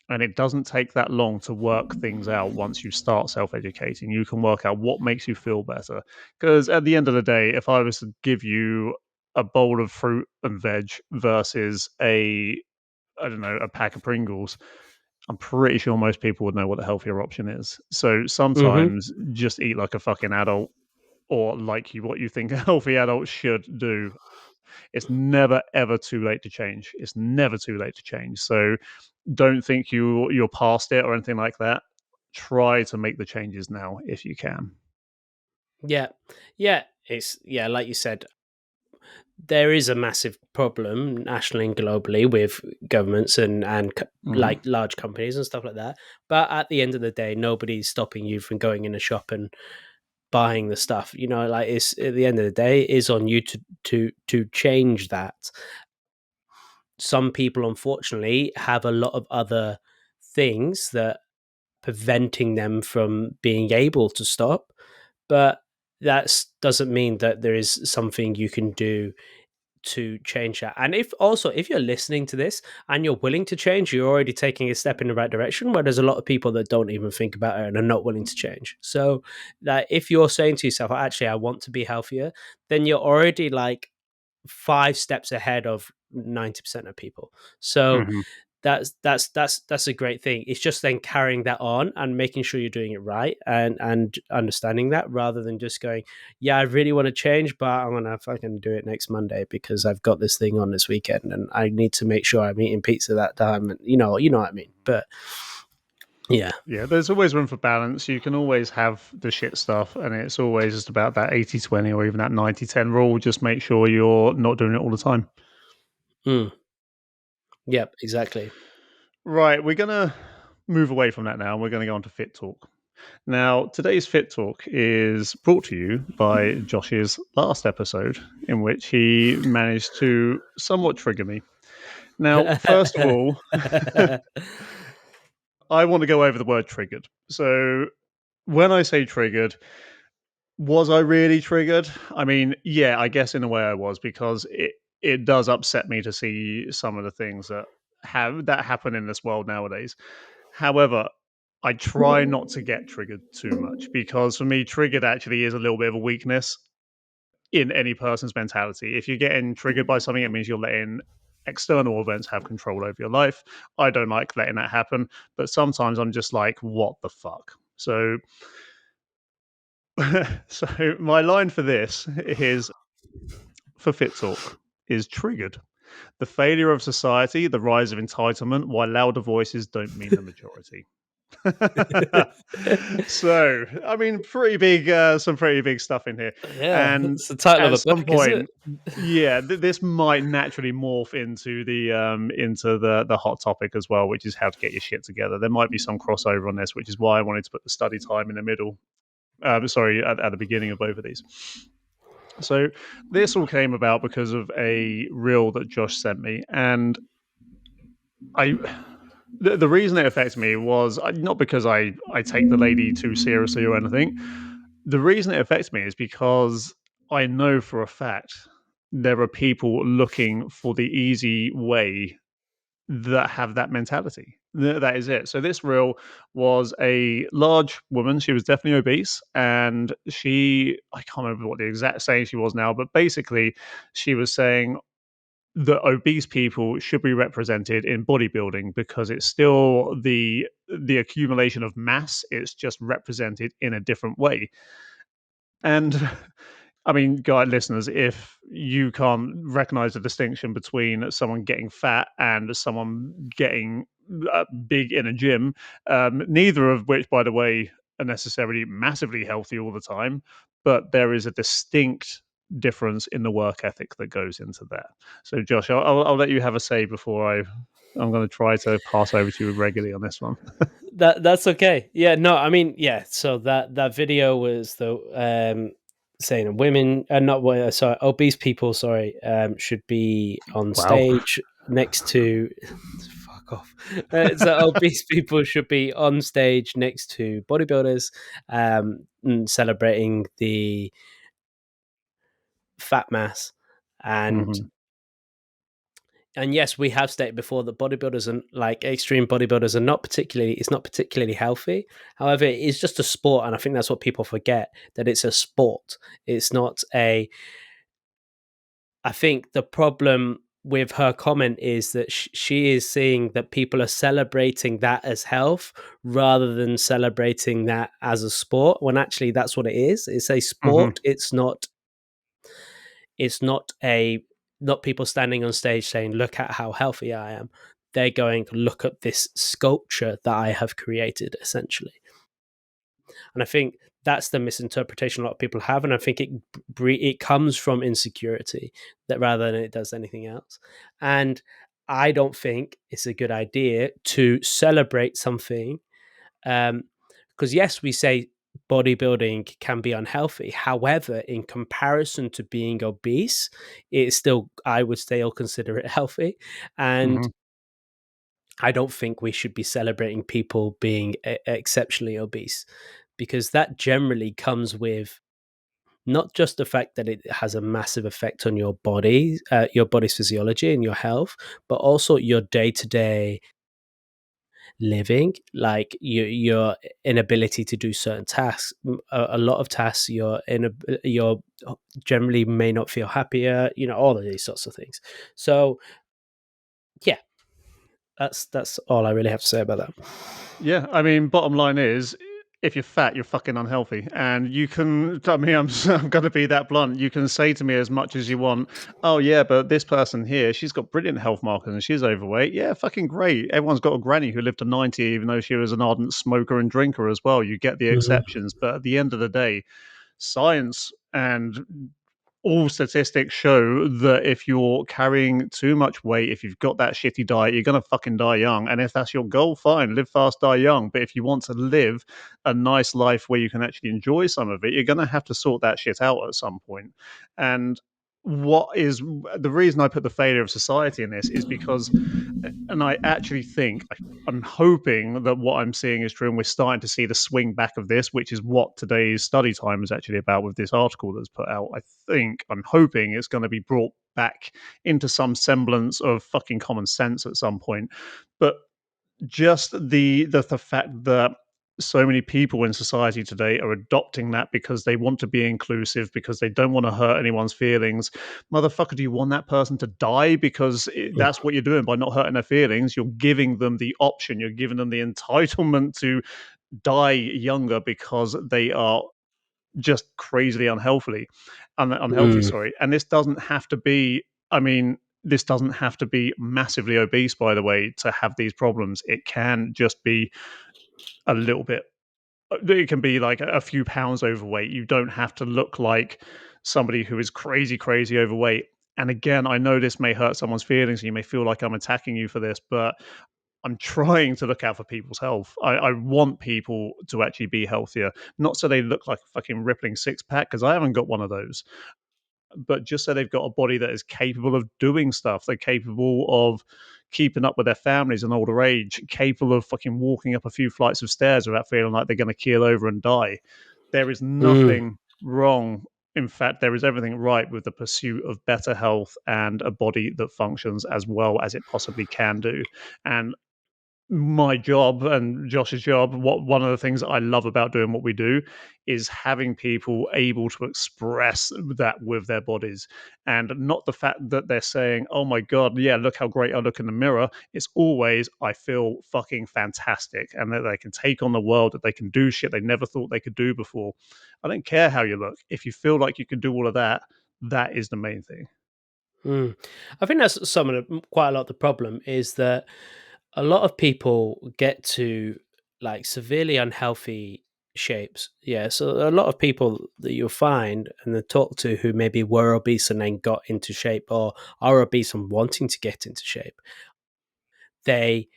And it doesn't take that long to work things out once you start self educating. You can work out what makes you feel better. Because at the end of the day, if I was to give you a bowl of fruit and veg versus I don't know, a pack of Pringles, I'm pretty sure most people would know what the healthier option is. So Mhm. sometimes just eat like a fucking adult, or like what you think a healthy adult should do. It's never ever too late to change. It's never too late to change. So don't think you're past it or anything like that. Try to make the changes now if you can. Yeah. Yeah. It's like you said, there is a massive problem nationally and globally with governments and Mhm. like large companies and stuff like that. But at the end of the day, nobody's stopping you from going in a shop and buying the stuff. Like, it's at the end of the day, it is on you to change that. Some people, unfortunately, have a lot of other things that preventing them from being able to stop, but that doesn't mean that there is something you can do to change that. And if you're listening to this and you're willing to change, you're already taking a step in the right direction, where there's a lot of people that don't even think about it and are not willing to change. So that if you're saying to yourself, actually I want to be healthier, then you're already like 5 steps ahead of 90% of people. So Mhm. that's a great thing. It's just then carrying that on and making sure you're doing it right, and understanding that, rather than just going, yeah, I really want to change, but I'm gonna fucking do it next Monday because I've got this thing on this weekend and I need to make sure I'm eating pizza that time, and you know what I mean. But yeah. Yeah, there's always room for balance. You can always have the shit stuff, and it's always just about that 80-20 or even that 90-10 rule. Just make sure you're not doing it all the time. Mm. Yep, exactly. Right, we're going to move away from that now, and we're going to go on to Fit Talk. Now, today's Fit Talk is brought to you by Josh's last episode, in which he managed to somewhat trigger me. Now, first of all, I want to go over the word triggered. So, when I say triggered, was I really triggered? I mean, yeah, I guess in a way I was, because it does upset me to see some of the things that happen in this world nowadays. However, I try not to get triggered too much, because for me, triggered actually is a little bit of a weakness in any person's mentality. If you're getting triggered by something, it means you're letting external events have control over your life. I don't like letting that happen, but sometimes I'm just like, what the fuck? So so my line for this is for Fit Talk is triggered. The failure of society, the rise of entitlement, why louder voices don't mean the majority. So, I mean, pretty big, some pretty big stuff in here. Yeah, And it's the title of at a some book, isn't point, it? yeah, this might naturally morph into the hot topic as well, which is how to get your shit together. There might be some crossover on this, which is why I wanted to put the study time in the middle. Sorry, at the beginning of both of these. So this all came about because of a reel that Josh sent me, and I the reason it affected me was not because I take the lady too seriously or anything. The reason it affects me is because I know for a fact there are people looking for the easy way that have that mentality. That is it. So this reel was a large woman. She was definitely obese, and I can't remember what the exact saying she was now, but basically she was saying that obese people should be represented in bodybuilding because it's still the accumulation of mass. It's just represented in a different way. And I mean, guide listeners, if you can't recognize the distinction between someone getting fat and someone getting big in a gym, neither of which, by the way, are necessarily massively healthy all the time, but there is a distinct difference in the work ethic that goes into that. So, Josh, I'll let you have a say before I'm going to try to pass over to you regularly on this one. That's okay. Yeah, no, I mean, yeah. So that video was saying women, not sorry, obese people, sorry, should be on Wow. stage next to. Fuck off. So obese people should be on stage next to bodybuilders, celebrating the fat mass, and Mm-hmm. and yes, we have stated before that bodybuilders and like extreme bodybuilders are it's not particularly healthy. However, it is just a sport, and I think that's what people forget, that it's a sport. It's not a I think the problem with her comment is that she is seeing that people are celebrating that as health rather than celebrating that as a sport, when actually that's what it is. It's a Mm-hmm. sport. It's not people standing on stage saying, look at how healthy I am. They're going, look at this sculpture that I have created, essentially. And I think that's the misinterpretation a lot of people have, and I think it comes from insecurity that rather than it does anything else. And I don't think it's a good idea to celebrate something, because yes, we say bodybuilding can be unhealthy. However, in comparison to being obese, it's still, I would still consider it healthy. And Mm-hmm. I don't think we should be celebrating people being exceptionally obese, because that generally comes with not just the fact that it has a massive effect on your body, your body's physiology and your health, but also your day-to-day living, like your inability to do certain tasks. A lot of tasks you're generally may not feel happier, all of these sorts of things. So yeah, that's all I really have to say about that. Yeah, I mean, bottom line is, if you're fat, you're fucking unhealthy, and you can. I mean, I'm going to be that blunt. You can say to me as much as you want. Oh yeah, but this person here, she's got brilliant health markers and she's overweight. Yeah, fucking great. Everyone's got a granny who lived to 90, even though she was an ardent smoker and drinker as well. You get the exceptions, but at the end of the day, science and all statistics show that if you're carrying too much weight, if you've got that shitty diet, you're gonna fucking die young. And if that's your goal, fine, live fast, die young. But if you want to live a nice life where you can actually enjoy some of it, you're gonna have to sort that shit out at some point. And what is the reason I put the failure of society in this is because, and I actually think I'm hoping that what I'm seeing is true, and we're starting to see the swing back of this, which is what today's study time is actually about with this article that's put out. I'm hoping it's going to be brought back into some semblance of fucking common sense at some point. But just the fact that so many people in society today are adopting that because they want to be inclusive, because they don't want to hurt anyone's feelings. Motherfucker, do you want that person to die? Because that's what you're doing by not hurting their feelings. You're giving them the option, you're giving them the entitlement to die younger because they are just crazily unhealthy, Mm. sorry. And this doesn't have to be, I mean, this doesn't have to be massively obese, by the way, to have these problems. It can just be a little bit, it can be like a few pounds overweight. You don't have to look like somebody who is crazy overweight. And again, I know this may hurt someone's feelings and you may feel like I'm attacking you for this, but I'm trying to look out for people's health. I want people to actually be healthier, not so they look like a fucking rippling six pack, because I haven't got one of those, but just so they've got a body that is capable of doing stuff. They're capable of keeping up with their families in older age, capable of fucking walking up a few flights of stairs without feeling like they're going to keel over and die. There is Mm. nothing wrong in fact, there is everything right with the pursuit of better health and a body that functions as well as it possibly can do. And my job and Josh's job, one of the things that I love about doing what we do is having people able to express that with their bodies, and not the fact that they're saying, "Oh my god, yeah, look how great I look in the mirror." It's always, "I feel fucking fantastic," and that they can take on the world, that they can do shit they never thought they could do before. I don't care how you look. If you feel like you can do all of that, that is the main thing. I think that's quite a lot of the problem is that a lot of people get to like severely unhealthy shapes. Yeah. So a lot of people that you'll find and they talk to who maybe were obese and then got into shape or are obese and wanting to get into shape, they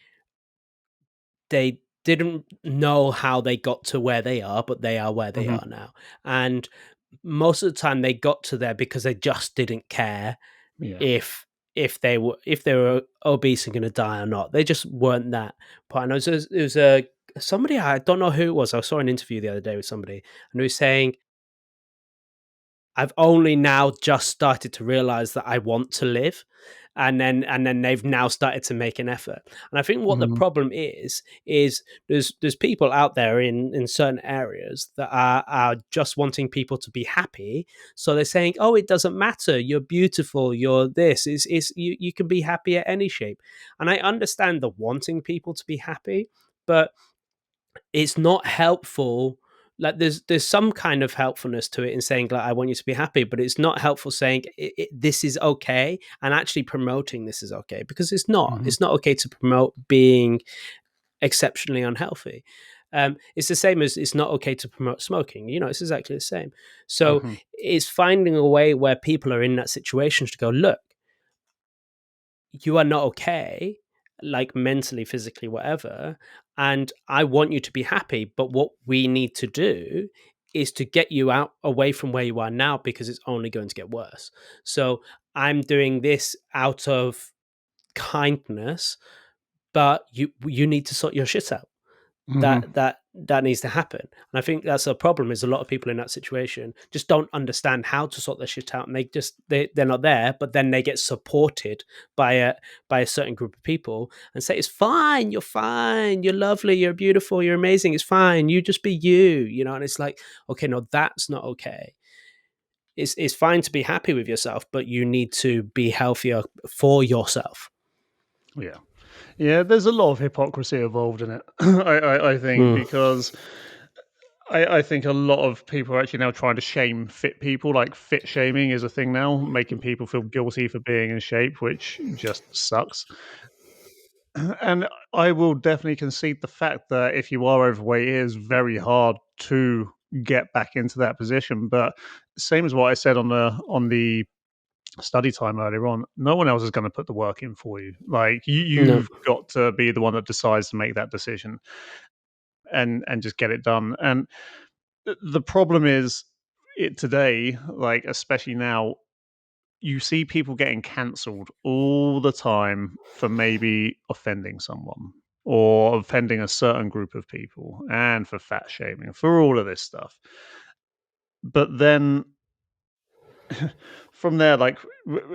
didn't know how they got to where they are, but they are where they Hmm. are now. And most of the time they got to there because they just didn't care Yeah. if they were obese and going to die or not. They just weren't that part. And it was a somebody, I don't know who it was. I saw an interview the other day with somebody, and he was saying, "I've only now just started to realize that I want to live." And then they've now started to make an effort. And I think what the Hmm. problem is there's people out there in certain areas that are just wanting people to be happy. So they're saying, "Oh, it doesn't matter. You're beautiful. You're this. Is you can be happy at any shape." And I understand the wanting people to be happy, but it's not helpful. Like there's some kind of helpfulness to it in saying like I want you to be happy, but it's not helpful saying this is okay and actually promoting this is okay, because it's not. Hmm. It's not okay to promote being exceptionally unhealthy. It's the same as it's not okay to promote smoking. It's exactly the same. So Hmm. it's finding a way where people are in that situation to go, look, you are not okay, like mentally, physically, whatever. And I want you to be happy. But what we need to do is to get you out away from where you are now, because it's only going to get worse. So I'm doing this out of kindness, but you need to sort your shit out. Hmm. That needs to happen. And I think that's a problem, is a lot of people in that situation just don't understand how to sort their shit out, and they're not there, but then they get supported by a certain group of people and say, "It's fine, you're lovely, you're beautiful, you're amazing, it's fine, you just be you." And it's like, okay, no, that's not okay. It's fine to be happy with yourself, but you need to be healthier for yourself. Yeah. Yeah, there's a lot of hypocrisy involved in it. I think Mm. because I think a lot of people are actually now trying to shame fit people. Like fit shaming is a thing now, making people feel guilty for being in shape, which just sucks. And I will definitely concede the fact that if you are overweight, it is very hard to get back into that position. But same as what I said on the study time earlier on, no one else is going to put the work in for you. Like No. you've got to be the one that decides to make that decision and just get it done. And the problem is it today, like especially now, you see people getting cancelled all the time for maybe offending someone or offending a certain group of people and for fat shaming, for all of this stuff. But then from there, like,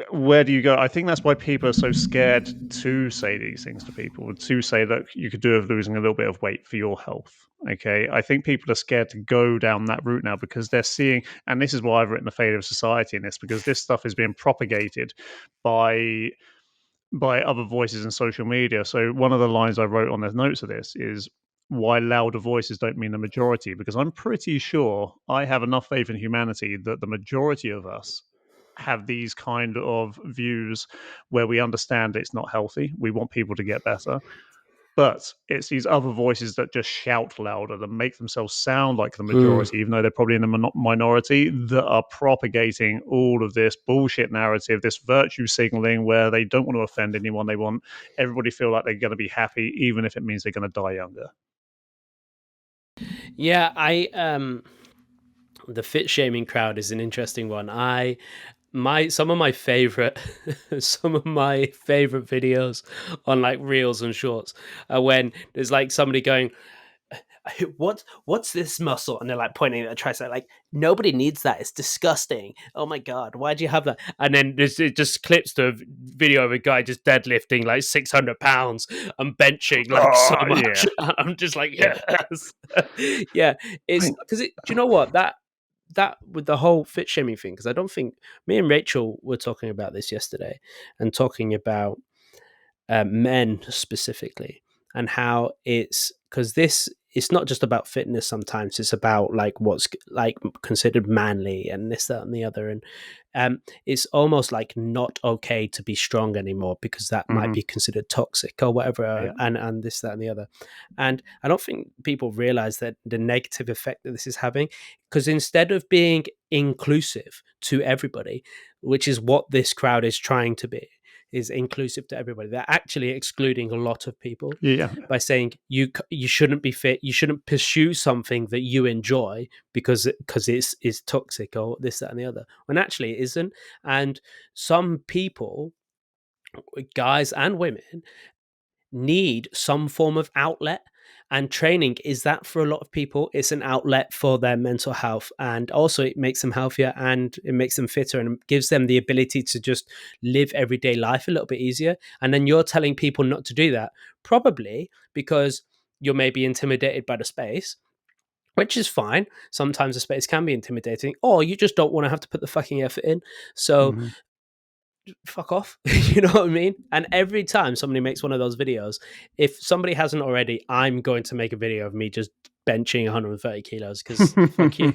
where do you go? I think that's why people are so scared to say these things to people, to say that you could do with losing a little bit of weight for your health. Okay. I think people are scared to go down that route now because they're seeing, and this is why I've written The Fate of Society in this, because this stuff is being propagated by other voices in social media. So one of the lines I wrote on the notes of this is why louder voices don't mean the majority, because I'm pretty sure I have enough faith in humanity that the majority of us have these kind of views where we understand it's not healthy. We want people to get better. But it's these other voices that just shout louder, that make themselves sound like the Mm. majority, even though they're probably in the minority, that are propagating all of this bullshit narrative, this virtue signaling where they don't want to offend anyone. They want everybody to feel like they're going to be happy, even if it means they're going to die younger. Yeah, the fit shaming crowd is an interesting one. Some of my favorite some of my favorite videos on like reels and shorts are when there's like somebody going, what's this muscle? And they're like pointing at a tricep, like nobody needs that. It's disgusting. Oh my god, why do you have that? And then it just clips the video of a guy just deadlifting like 600 pounds and benching like so much. Yeah. I'm just like, yes, yeah. It's because do you know what that with the whole fit shaming thing? Because I don't think me and Rachel were talking about this yesterday and talking about men specifically, and how it's because this it's not just about fitness. Sometimes it's about like what's like considered manly and this, that, and the other. And it's almost like not okay to be strong anymore because that might be considered toxic or whatever. And this, that, and the other. And I don't think people realize that the negative effect that this is having, because instead of being inclusive to everybody, which is what this crowd is trying to be, is inclusive to everybody. They're actually excluding a lot of people by saying you shouldn't be fit, you shouldn't pursue something that you enjoy because it's toxic or this, that, and the other. When actually it isn't. And some people, guys and women, need some form of outlet, and training is that for a lot of people. It's an outlet for their mental health, and also it makes them healthier and it makes them fitter and gives them the ability to just live everyday life a little bit easier. And then you're telling people not to do that, probably because you're maybe intimidated by the space, which is fine. Sometimes the space can be intimidating, or you just don't want to have to put the fucking effort in. So fuck off. You know what I mean? And every time somebody makes one of those videos, if somebody hasn't already, I'm going to make a video of me just benching 130 kilos because fuck you.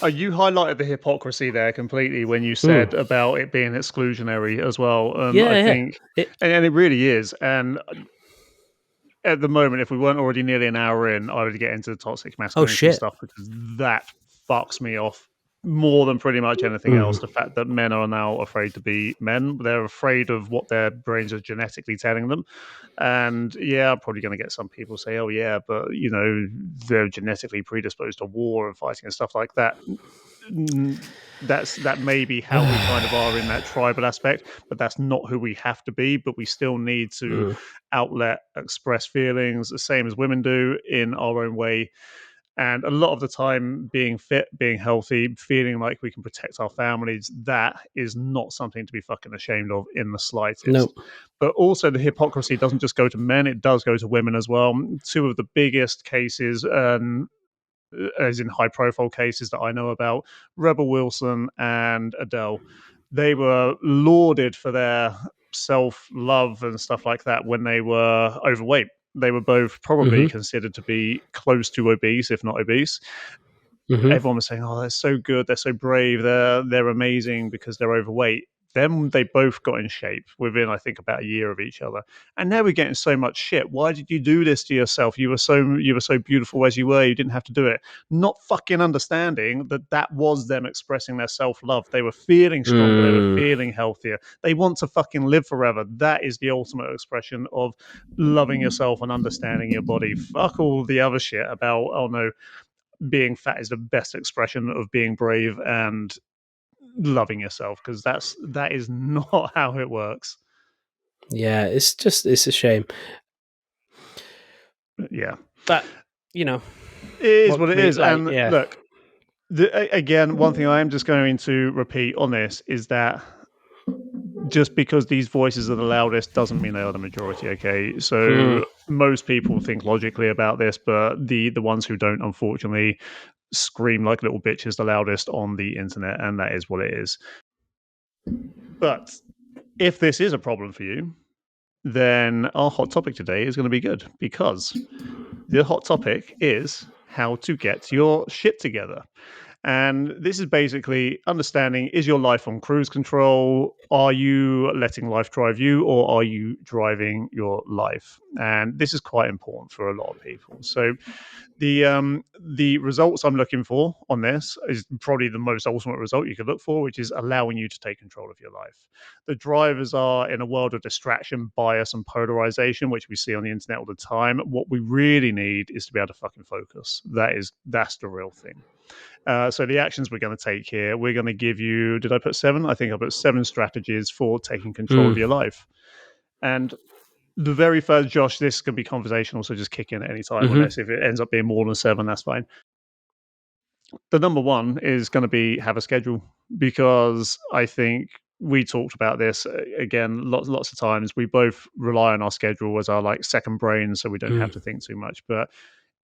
You highlighted the hypocrisy there completely when you said about it being exclusionary as well. I think, and it really is. And at the moment, if we weren't already nearly an hour in, I would get into the toxic masculinity stuff because that fucks me off more than pretty much anything else. The fact that men are now afraid to be men, they're afraid of what their brains are genetically telling them. And yeah, I'm probably going to get some people say, "Oh yeah, but you know, they're genetically predisposed to war and fighting and stuff like that." That may be how we kind of are in that tribal aspect, but that's not who we have to be. But we still need to outlet, express feelings, the same as women do, in our own way. And a lot of the time, being fit, being healthy, feeling like we can protect our families, that is not something to be fucking ashamed of in the slightest. Nope. But also, the hypocrisy doesn't just go to men, it does go to women as well. Two of the biggest cases, as in high profile cases that I know about, Rebel Wilson and Adele, they were lauded for their self love and stuff like that when they were overweight. They were both probably considered to be close to obese, if not obese. Everyone was saying, "Oh, they're so good, they're so brave, they're amazing because they're overweight." Then they both got in shape within, I think, about a year of each other, and now we're getting so much shit. Why did you do this to yourself? You were so beautiful as you were. You didn't have to do it. Not fucking understanding that was them expressing their self love. They were feeling stronger. They were feeling healthier. They want to fucking live forever. That is the ultimate expression of loving yourself and understanding your body. Fuck all the other shit about, oh no, being fat is the best expression of being brave and loving yourself, because that is not how it works. Yeah, it's a shame. Yeah, but you know, it is what it is. And look, again, one thing I am just going to repeat on this is that just because these voices are the loudest doesn't mean they are the majority. Okay, so most people think logically about this, but the ones who don't, unfortunately, scream like little bitches the loudest on the internet, and that is what it is. But if this is a problem for you, then our hot topic today is going to be good, because the hot topic is how to get your shit together. And this is basically understanding, is your life on cruise control? Are you letting life drive you, or are you driving your life? And this is quite important for a lot of people. So the results I'm looking for on this is probably the most ultimate result you could look for, which is allowing you to take control of your life. The drivers are in a world of distraction, bias, and polarization, which we see on the internet all the time. What we really need is to be able to fucking focus. That's the real thing. So the actions we're going to take here, we're going to give you, did I put 7? I think I put 7 strategies for taking control of your life. And The very first, Josh, this could be conversational, so just kick in at any time on this. If it ends up being more than 7, that's fine. The number one is going to be have a schedule, because I think we talked about this again lots of times. We both rely on our schedule as our like second brain, so we don't have to think too much. But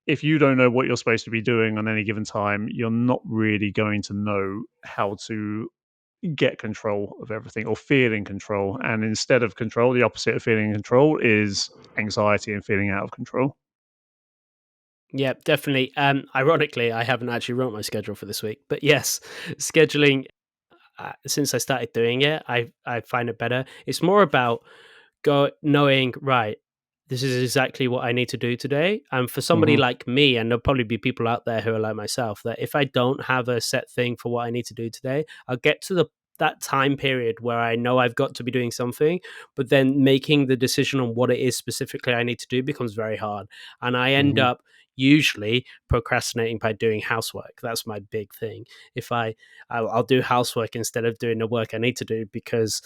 if you don't know what you're supposed to be doing on any given time, you're not really going to know how to get control of everything or feel in control. And instead of control, the opposite of feeling in control is anxiety and feeling out of control. Yeah, definitely. Ironically, I haven't actually wrote my schedule for this week, but yes, scheduling. Since I started doing it, I find it better. It's more about knowing, right, this is exactly what I need to do today. And for somebody like me, and there'll probably be people out there who are like myself, that if I don't have a set thing for what I need to do today, I'll get to that time period where I know I've got to be doing something, but then making the decision on what it is specifically I need to do becomes very hard. And I end up usually procrastinating by doing housework. That's my big thing. If I'll do housework instead of doing the work I need to do, because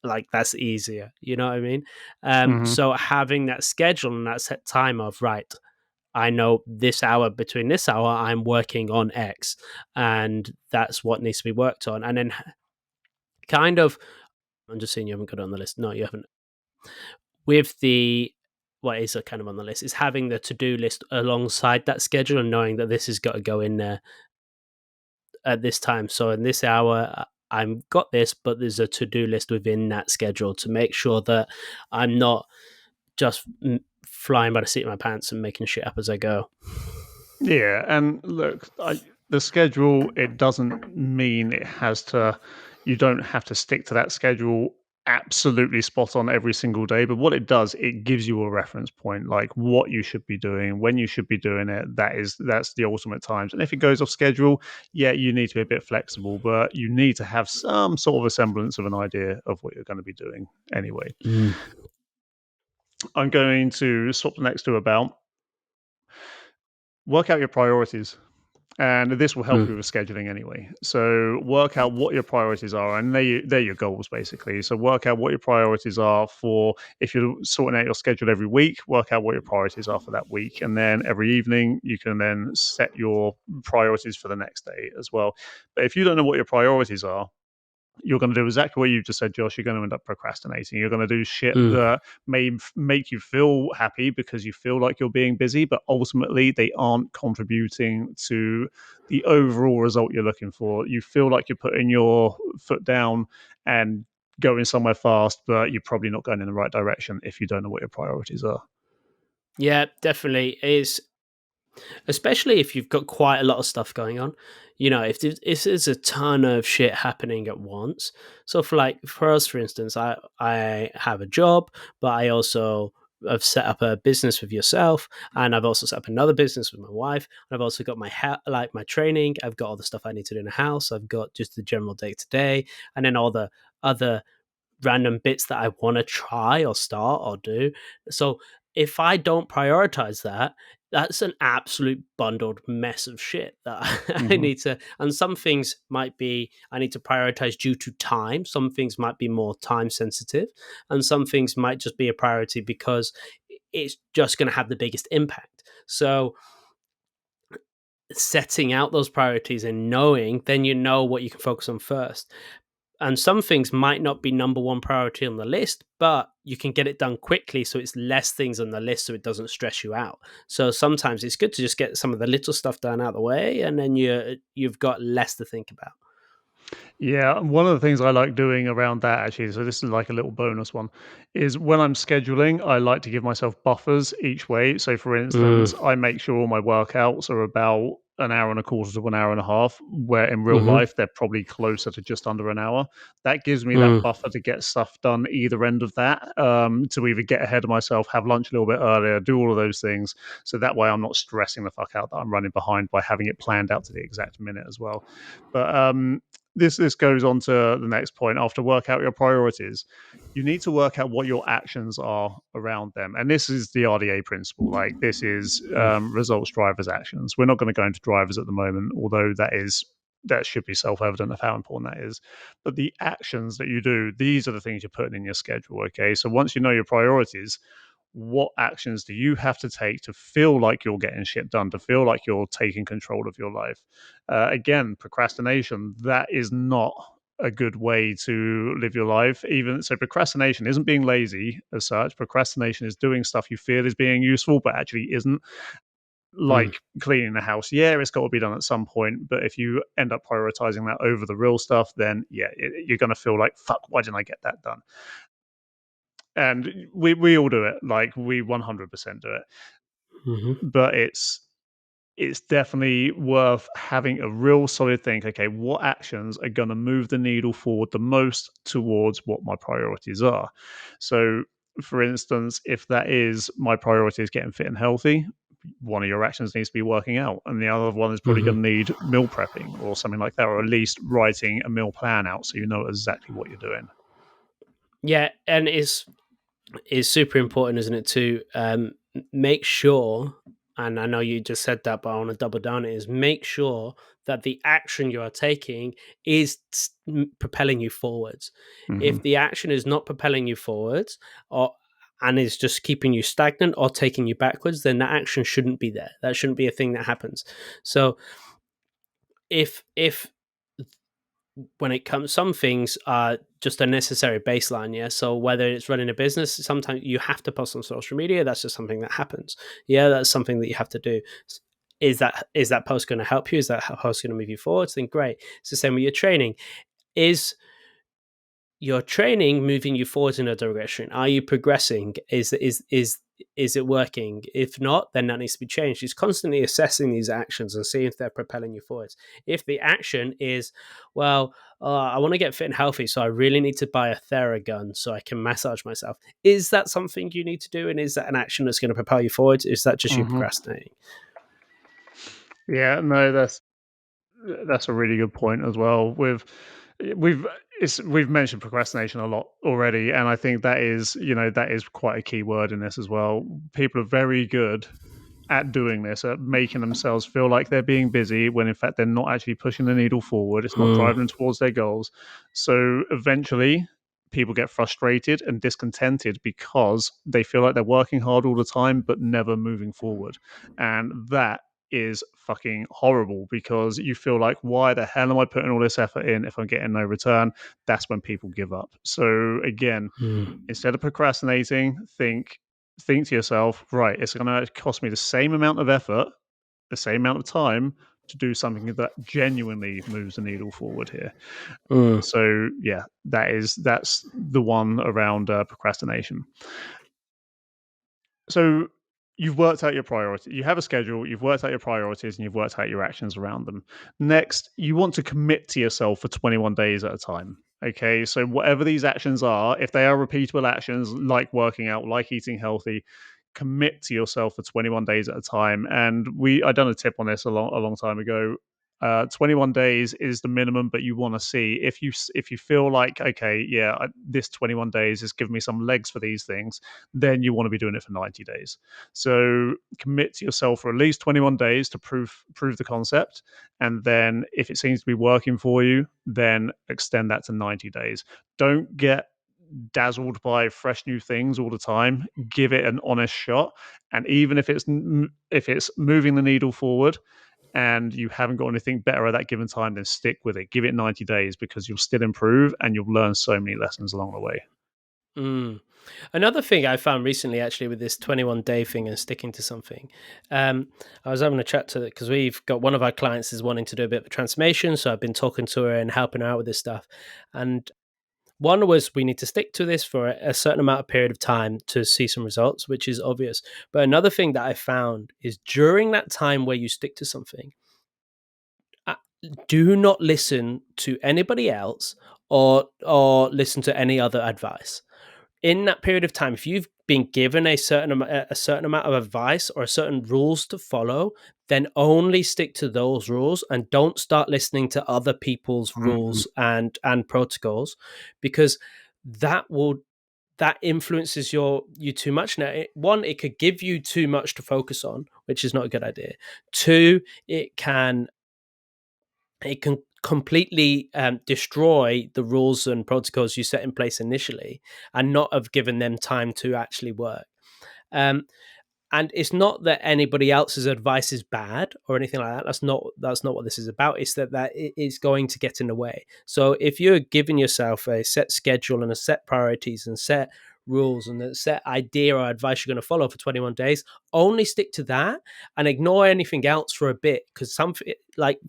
like that's easier, you know what I mean? So having that schedule and that set time of, right, I know this hour, between this hour I'm working on X, and that's what needs to be worked on. And then kind of, I'm just saying, you haven't got it on the list. No, you haven't. With the what is kind of on the list is having the to-do list alongside that schedule and knowing that this has got to go in there at this time. So in this hour, I've got this, but there's a to-do list within that schedule to make sure that I'm not just flying by the seat of my pants and making shit up as I go. Yeah, and look, the schedule, it doesn't mean it has to, you don't have to stick to that schedule absolutely spot on every single day. But what it does, it gives you a reference point, like what you should be doing, when you should be doing it. That's the ultimate times. And if it goes off schedule, yeah, you need to be a bit flexible, but you need to have some sort of a semblance of an idea of what you're going to be doing anyway. I'm going to swap the next two about. Work out your priorities. And this will help you with scheduling anyway. So work out what your priorities are, and they're your goals basically. So work out what your priorities are for, if you're sorting out your schedule every week, work out what your priorities are for that week. And then every evening you can then set your priorities for the next day as well. But if you don't know what your priorities are, you're going to do exactly what you just said, Josh. You're going to end up procrastinating. You're going to do shit that may make you feel happy because you feel like you're being busy, but ultimately they aren't contributing to the overall result you're looking for. You feel like you're putting your foot down and going somewhere fast, but you're probably not going in the right direction if you don't know what your priorities are. Yeah, definitely is. Especially if you've got quite a lot of stuff going on, if there's a ton of shit happening at once. So for us, for instance, I have a job, but I also have set up a business with yourself, and I've also set up another business with my wife, and I've also got my training. I've got all the stuff I need to do in the house. I've got just the general day to day, and then all the other random bits that I want to try or start or do. So if I don't prioritize that, that's an absolute bundled mess of shit that I need to. And some things might be I need to prioritize due to time. Some things might be more time sensitive, and some things might just be a priority because it's just going to have the biggest impact. So setting out those priorities and knowing, then you know what you can focus on first. And some things might not be number one priority on the list, but you can get it done quickly, so it's less things on the list, so it doesn't stress you out. So sometimes it's good to just get some of the little stuff done out of the way, and then you've got less to think about. Yeah, one of the things I like doing around that, actually, so this is like a little bonus one, is when I'm scheduling, I like to give myself buffers each way. So, for instance, I make sure all my workouts are about an hour and a quarter to 1 hour and a half, where in real life they're probably closer to just under an hour. That gives me that buffer to get stuff done either end of that, to either get ahead of myself, have lunch a little bit earlier, do all of those things. So that way I'm not stressing the fuck out that I'm running behind by having it planned out to the exact minute as well. But this goes on to the next point. After work out your priorities, you need to work out what your actions are around them. And this is the RDA principle. Like, this is results drivers actions. We're not going to go into drivers at the moment, although that is that should be self-evident of how important that is. But the actions that you do, these are the things you're putting in your schedule. Okay, so once you know your priorities, what actions do you have to take to feel like you're getting shit done, to feel like you're taking control of your life? Again, procrastination, that is not a good way to live your life. Even so, procrastination isn't being lazy as such. Procrastination is doing stuff you feel is being useful, but actually isn't. Like cleaning the house, yeah, it's got to be done at some point. But if you end up prioritizing that over the real stuff, then yeah, you're going to feel like, fuck, why didn't I get that done? And we all do it. Like we 100% do it. But it's definitely worth having a real solid think. Okay, what actions are going to move the needle forward the most towards what my priorities are? So, for instance, if that is my priority is getting fit and healthy, one of your actions needs to be working out, and the other one is probably going to need meal prepping or something like that, or at least writing a meal plan out so you know exactly what you're doing. Yeah, and it's super important, isn't it, to make sure, and I know you just said that, but I want to double down it, is make sure that the action you are taking is propelling you forwards. If the action is not propelling you forwards, and is just keeping you stagnant or taking you backwards, then that action shouldn't be there. That shouldn't be a thing that happens. So if when it comes, some things are just a necessary baseline. Yeah. So whether it's running a business, sometimes you have to post on social media. That's just something that happens. Yeah. That's something that you have to do. Is that post going to help you? Is that post going to move you forward? Then great. It's the same with your training. Is your training moving you forward in a direction? Are you progressing? Is it working? If not, then that needs to be changed. It's constantly assessing these actions and seeing if they're propelling you forwards. If the action is, well, I want to get fit and healthy, so I really need to buy a Theragun so I can massage myself. Is that something you need to do? And is that an action that's going to propel you forwards? Is that just you procrastinating? Yeah, no, that's a really good point as well. We've mentioned procrastination a lot already, and I think that is quite a key word in this as well. People are very good at doing this, at making themselves feel like they're being busy when in fact they're not actually pushing the needle forward. It's not driving them towards their goals. So eventually people get frustrated and discontented because they feel like they're working hard all the time but never moving forward. And that is fucking horrible because you feel like, why the hell am I putting all this effort in if I'm getting no return? That's when people give up. So again, instead of procrastinating, think to yourself, right, it's going to cost me the same amount of effort, the same amount of time to do something that genuinely moves the needle forward here. So yeah, that's the one around procrastination. So you've worked out your priority. You have a schedule, you've worked out your priorities, and you've worked out your actions around them. Next, you want to commit to yourself for 21 days at a time. Okay, so whatever these actions are, if they are repeatable actions like working out, like eating healthy, commit to yourself for 21 days at a time. And I done a tip on this a long time ago. 21 days is the minimum, but you want to see if you feel like, okay, yeah, this 21 days is giving me some legs for these things, then you want to be doing it for 90 days. So commit to yourself for at least 21 days to prove the concept, and then if it seems to be working for you, then extend that to 90 days. Don't get dazzled by fresh new things all the time. Give it an honest shot, and even if it's moving the needle forward and you haven't got anything better at that given time, then stick with it. Give it 90 days because you'll still improve and you'll learn so many lessons along the way. Another thing I found recently, actually, with this 21-day thing and sticking to something, I was having a chat to it because we've got one of our clients is wanting to do a bit of a transformation, so I've been talking to her and helping her out with this stuff. And one was we need to stick to this for a certain amount of period of time to see some results, which is obvious. But another thing that I found is during that time where you stick to something, do not listen to anybody else or listen to any other advice. In that period of time, if you've been given a certain amount of advice or certain rules to follow, then only stick to those rules and don't start listening to other people's rules and protocols, because that influences you too much. Now, one, it could give you too much to focus on, which is not a good idea. Two, it can completely destroy the rules and protocols you set in place initially and not have given them time to actually work. And it's not that anybody else's advice is bad or anything like that. That's not what this is about. It's that it is going to get in the way. So if you're giving yourself a set schedule and a set priorities and set rules and a set idea or advice you're going to follow for 21 days, only stick to that and ignore anything else for a bit, because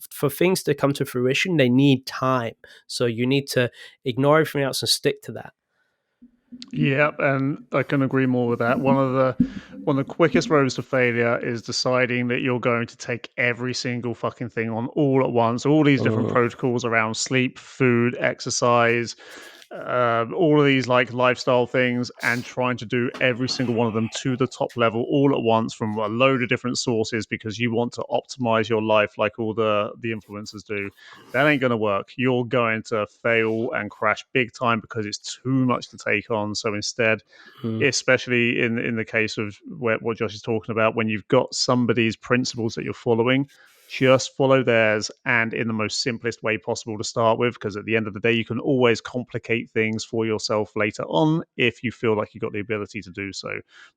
for things to come to fruition, they need time. So you need to ignore everything else and stick to that. Yeah, and I can agree more with that. One of the quickest roads to failure is deciding that you're going to take every single fucking thing on all at once. All these different protocols around sleep, food, exercise, all of these like lifestyle things, and trying to do every single one of them to the top level all at once from a load of different sources because you want to optimize your life like all the influencers do. That ain't going to work. You're going to fail and crash big time because it's too much to take on. So instead, especially in the case of what Josh is talking about, when you've got somebody's principles that you're following, just follow theirs, and in the most simplest way possible to start with, because at the end of the day, you can always complicate things for yourself later on if you feel like you've got the ability to do so.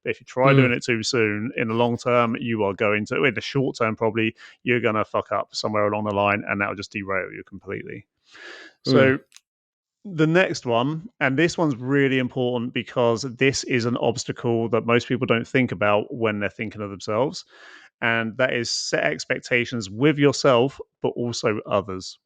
But if you try doing it too soon, in the long term, you are going to, in the short term, probably, you're going to fuck up somewhere along the line, and that'll just derail you completely. So the next one, and this one's really important because this is an obstacle that most people don't think about when they're thinking of themselves, and that is set expectations with yourself, but also others.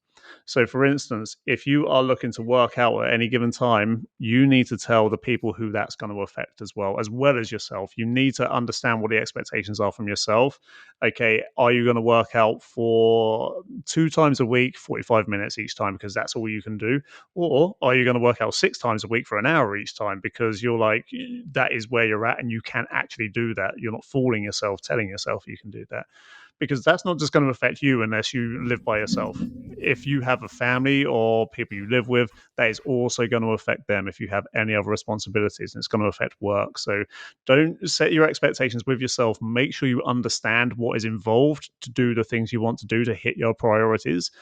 So, for instance, if you are looking to work out at any given time, you need to tell the people who that's going to affect as well as yourself. You need to understand what the expectations are from yourself. Okay, are you going to work out for 2 times a week, 45 minutes each time, because that's all you can do? Or are you going to work out 6 times a week for an hour each time because you're like, that is where you're at and you can actually do that? You're not fooling yourself, telling yourself you can do that, because that's not just going to affect you unless you live by yourself. If you have a family or people you live with, that is also going to affect them. If you have any other responsibilities, and it's going to affect work. So don't set your expectations with yourself. Make sure you understand what is involved to do the things you want to do to hit your priorities,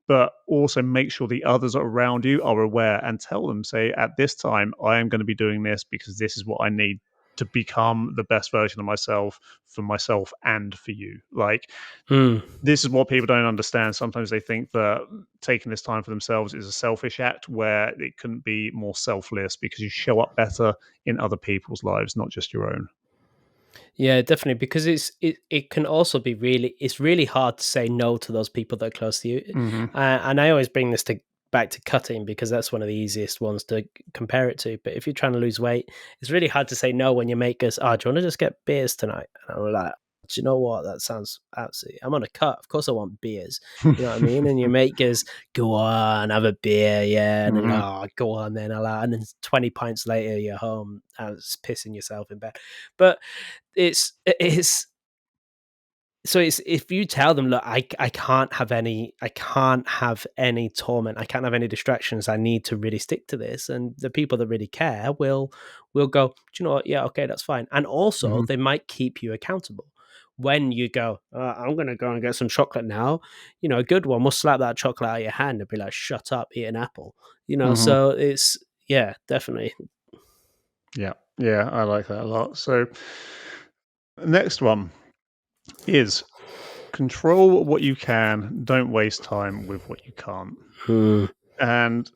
but also make sure the others around you are aware and tell them, say, at this time, I am going to be doing this because this is what I need to become the best version of myself for myself and for you. Like, this is what people don't understand. Sometimes they think that taking this time for themselves is a selfish act, where it couldn't be more selfless because you show up better in other people's lives, not just your own. Yeah, definitely, because it can also be it's really hard to say no to those people that are close to you. And I always bring this back to cutting, because that's one of the easiest ones to compare it to. But if you're trying to lose weight, it's really hard to say no when your mate goes, "Oh, do you want to just get beers tonight?" And I'm like, "Do you know what? That sounds absolutely. I'm on a cut. Of course, I want beers. You know what I mean?" And your mate goes, "Go on, have a beer, yeah." And then, "Oh, go on then, allow." And then 20 pints later, you're home and it's pissing yourself in bed. But it's so it's if you tell them, look, I can't have any torment, I can't have any distractions, I need to really stick to this, and the people that really care will go, do you know what, yeah, okay, that's fine. And also they might keep you accountable when you go, I'm gonna go and get some chocolate now, you know, a good one will slap that chocolate out of your hand and be like, shut up, eat an apple, you know. So it's, yeah, definitely. Yeah, I like that a lot. So next one is control what you can, don't waste time with what you can't. And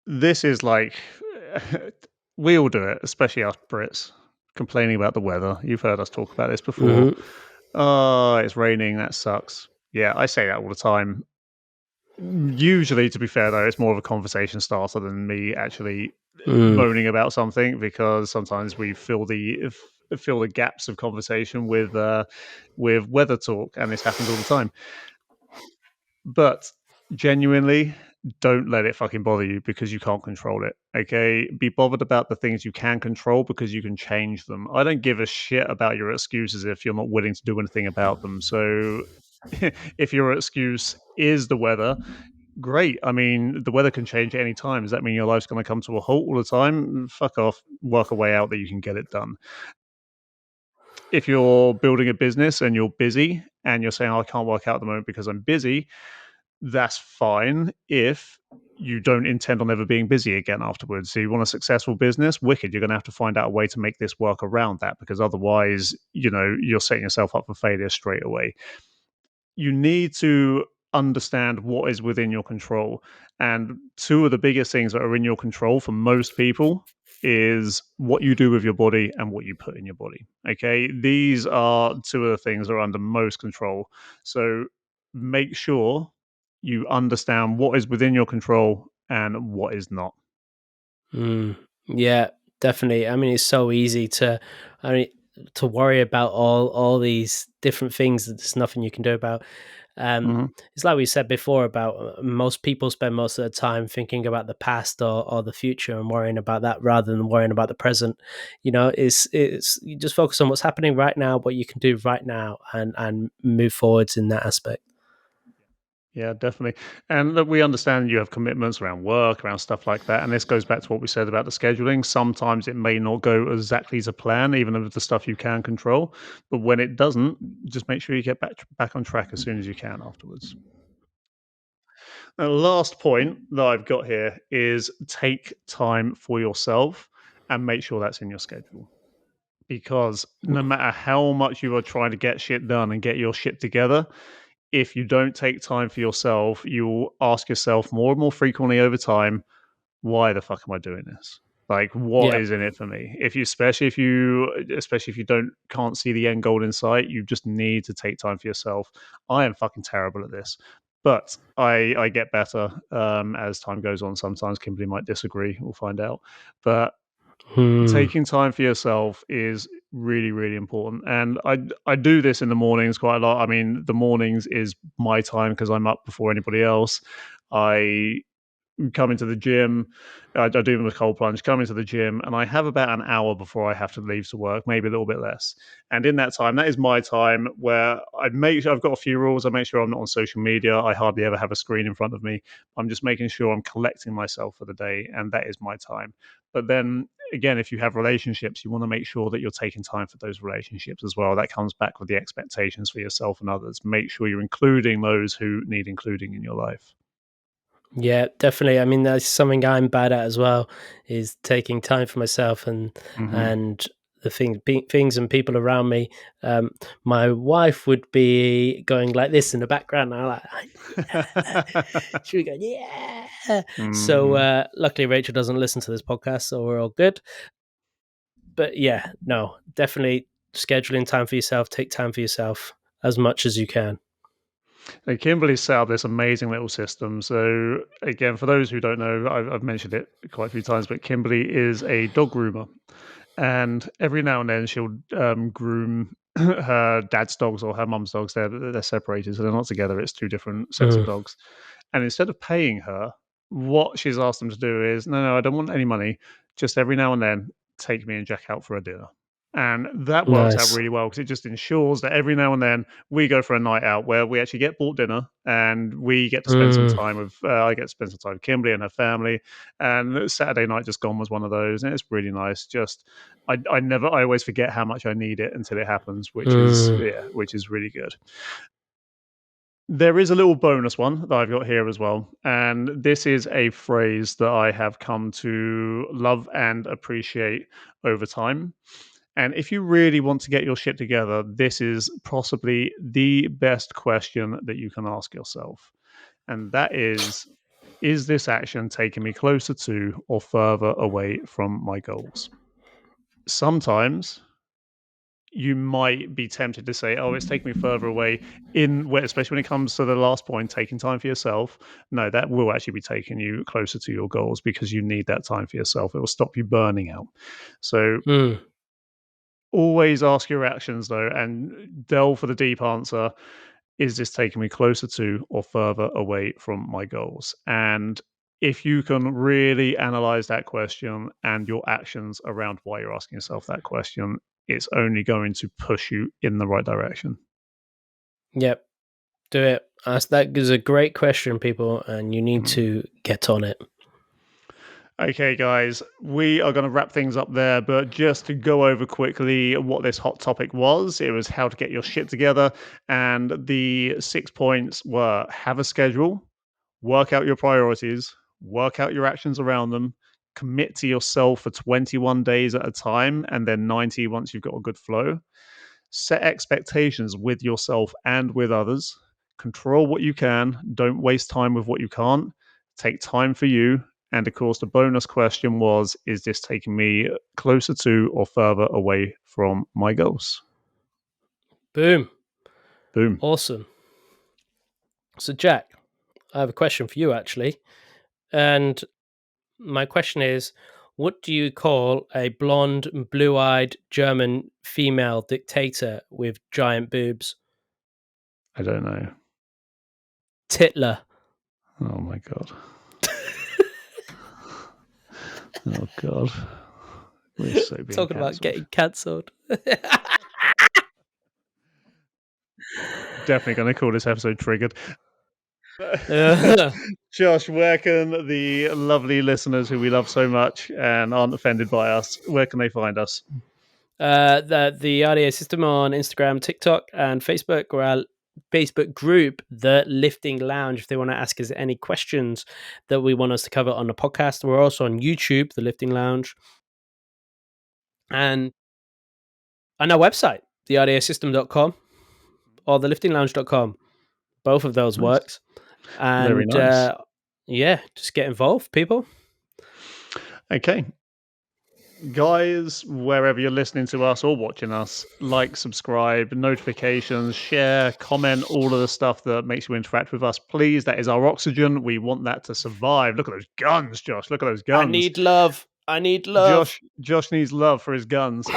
this is like, we all do it, especially us Brits, complaining about the weather. You've heard us talk about this before. Oh, it's raining, that sucks. Yeah, I say that all the time. Usually, to be fair, though, it's more of a conversation starter than me actually moaning about something, because sometimes we fill the gaps of conversation with weather talk, and this happens all the time. But genuinely, don't let it fucking bother you because you can't control it. Okay, be bothered about the things you can control because you can change them. I don't give a shit about your excuses if you're not willing to do anything about them. So if your excuse is the weather, great. I mean, the weather can change at any time. Does that mean your life's going to come to a halt all the time? Fuck off. Work a way out that you can get it done. If you're building a business and you're busy and you're saying, oh, I can't work out at the moment because I'm busy, that's fine if you don't intend on ever being busy again afterwards. So you want a successful business, wicked. You're going to have to find out a way to make this work around that, because otherwise, you're setting yourself up for failure straight away. You need to understand what is within your control. And two of the biggest things that are in your control for most people is what you do with your body and what you put in your body. Okay. These are two of the things that are under most control. So make sure you understand what is within your control and what is not. Yeah, definitely. I mean, it's so easy I mean, to worry about all these different things that there's nothing you can do about. Mhm. It's like we said before about most people spend most of the time thinking about the past or the future and worrying about that rather than worrying about the present. It's you just focus on what's happening right now, what you can do right now, and move forwards in that aspect. Yeah, definitely. And look, we understand you have commitments around work, around stuff like that. And this goes back to what we said about the scheduling. Sometimes it may not go exactly to plan, even with the stuff you can control. But when it doesn't, just make sure you get back on track as soon as you can afterwards. The last point that I've got here is take time for yourself and make sure that's in your schedule. Because no matter how much you are trying to get shit done and get your shit together, if you don't take time for yourself, you'll ask yourself more and more frequently over time, why the fuck am I doing this? Like, what Yeah. is in it for me? Especially if you can't see the end goal in sight, you just need to take time for yourself. I am fucking terrible at this, but I get better as time goes on. Sometimes Kimberly might disagree. We'll find out, but Hmm. taking time for yourself is really, really important. And I do this in the mornings quite a lot. I mean, the mornings is my time because I'm up before anybody else. I come into the gym. I do them a cold plunge, come into the gym, and I have about an hour before I have to leave to work, maybe a little bit less. And in that time, that is my time where I make sure I've got a few rules. I make sure I'm not on social media. I hardly ever have a screen in front of me. I'm just making sure I'm collecting myself for the day, and that is my time. But then again, if you have relationships, you want to make sure that you're taking time for those relationships as well. That comes back with the expectations for yourself and others. Make sure you're including those who need including in your life. Yeah, definitely. I mean, that's something I'm bad at as well, is taking time for myself Hmm. and the things and people around me. My wife would be going like this in the background. And I'm like, yeah. She would go, yeah. So Hmm. luckily, Rachel doesn't listen to this podcast, so we're all good. But yeah, no, definitely scheduling time for yourself. Take time for yourself as much as you can. Now, Kimberly set up this amazing little system. So, again, for those who don't know, I've mentioned it quite a few times, but Kimberly is a dog groomer. And every now and then she'll groom her dad's dogs or her mum's dogs. They're separated, so they're not together. It's two different sets of Mm, dogs. And instead of paying her, what she's asked them to do is, no, I don't want any money. Just every now and then, take me and Jack out for a dinner. And that works out nice. really well because it just ensures that every now and then we go for a night out where we actually get bought dinner and we get to spend some Mm, time with, I get to spend some time with Kimberly and her family. And Saturday night just gone was one of those. And it's really nice. I always forget how much I need it until it happens, mm. which is really good. There is a little bonus one that I've got here as well. And this is a phrase that I have come to love and appreciate over time. And if you really want to get your shit together, this is possibly the best question that you can ask yourself. And that is this action taking me closer to or further away from my goals? Sometimes you might be tempted to say, "Oh, it's taking me further away." Especially when it comes to the last point, taking time for yourself. No, that will actually be taking you closer to your goals because you need that time for yourself. It will stop you burning out. So Mm. always ask your actions though, and delve for the deep answer. Is this taking me closer to or further away from my goals? And if you can really analyze that question and your actions around why you're asking yourself that question, it's only going to push you in the right direction. Yep. Do it. That is a great question, people, and you need Mhm. to get on it. Okay, guys, we are going to wrap things up there, but just to go over quickly what this hot topic was, it was how to get your shit together. And the 6 points were: have a schedule, work out your priorities, work out your actions around them, commit to yourself for 21 days at a time, and then 90 once you've got a good flow. Set expectations with yourself and with others. Control what you can. Don't waste time with what you can't. Take time for you. And of course, the bonus question was, is this taking me closer to or further away from my goals? Boom. Boom. Awesome. So, Jack, I have a question for you, actually. And my question is, what do you call a blonde, blue-eyed German female dictator with giant boobs? I don't know. Titler. Oh my God. Oh God. We're so being Talking about cancelled. getting cancelled. Definitely going to call this episode Triggered. Yeah. Josh, where can the lovely listeners who we love so much and aren't offended by us, where can they find us? The RDA system on Instagram, TikTok, and Facebook, or our Facebook group, The Lifting Lounge, if they want to ask us any questions that we want us to cover on the podcast. We're also on YouTube, The Lifting Lounge, and our website, therdsystem.com or theliftinglounge.com. Both of those Nice. works. And very nice. Yeah, just get involved, people. Okay. Guys, wherever you're listening to us or watching us, like, subscribe, notifications, share, comment, all of the stuff that makes you interact with us. Please, that is our oxygen. We want that to survive. Look at those guns, Josh. Look at those guns. I need love. Josh needs love for his guns.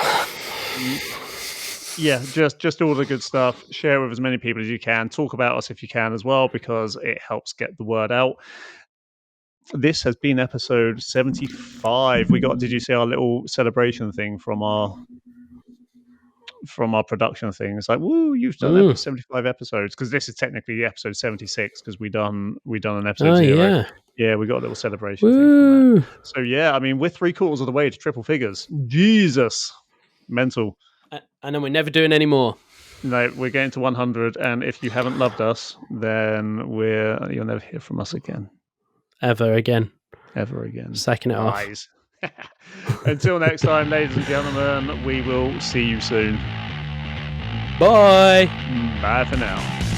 Yeah, just all the good stuff. Share with as many people as you can. Talk about us if you can as well, because it helps get the word out. This has been episode 75. Did you see our little celebration thing from our production thing? It's like, woo, you've done 75 episodes, because this is technically episode 76, because we done an episode 0. Yeah, we got a little celebration thing from that. So yeah, I mean, we're 3/4 of the way to triple figures. Jesus, mental. And then we're never doing any more. No, we're getting to 100, and if you haven't loved us, then you'll never hear from us again. Ever again. Sacking it off. Until next time, ladies and gentlemen, we will see you soon. Bye. Bye for now.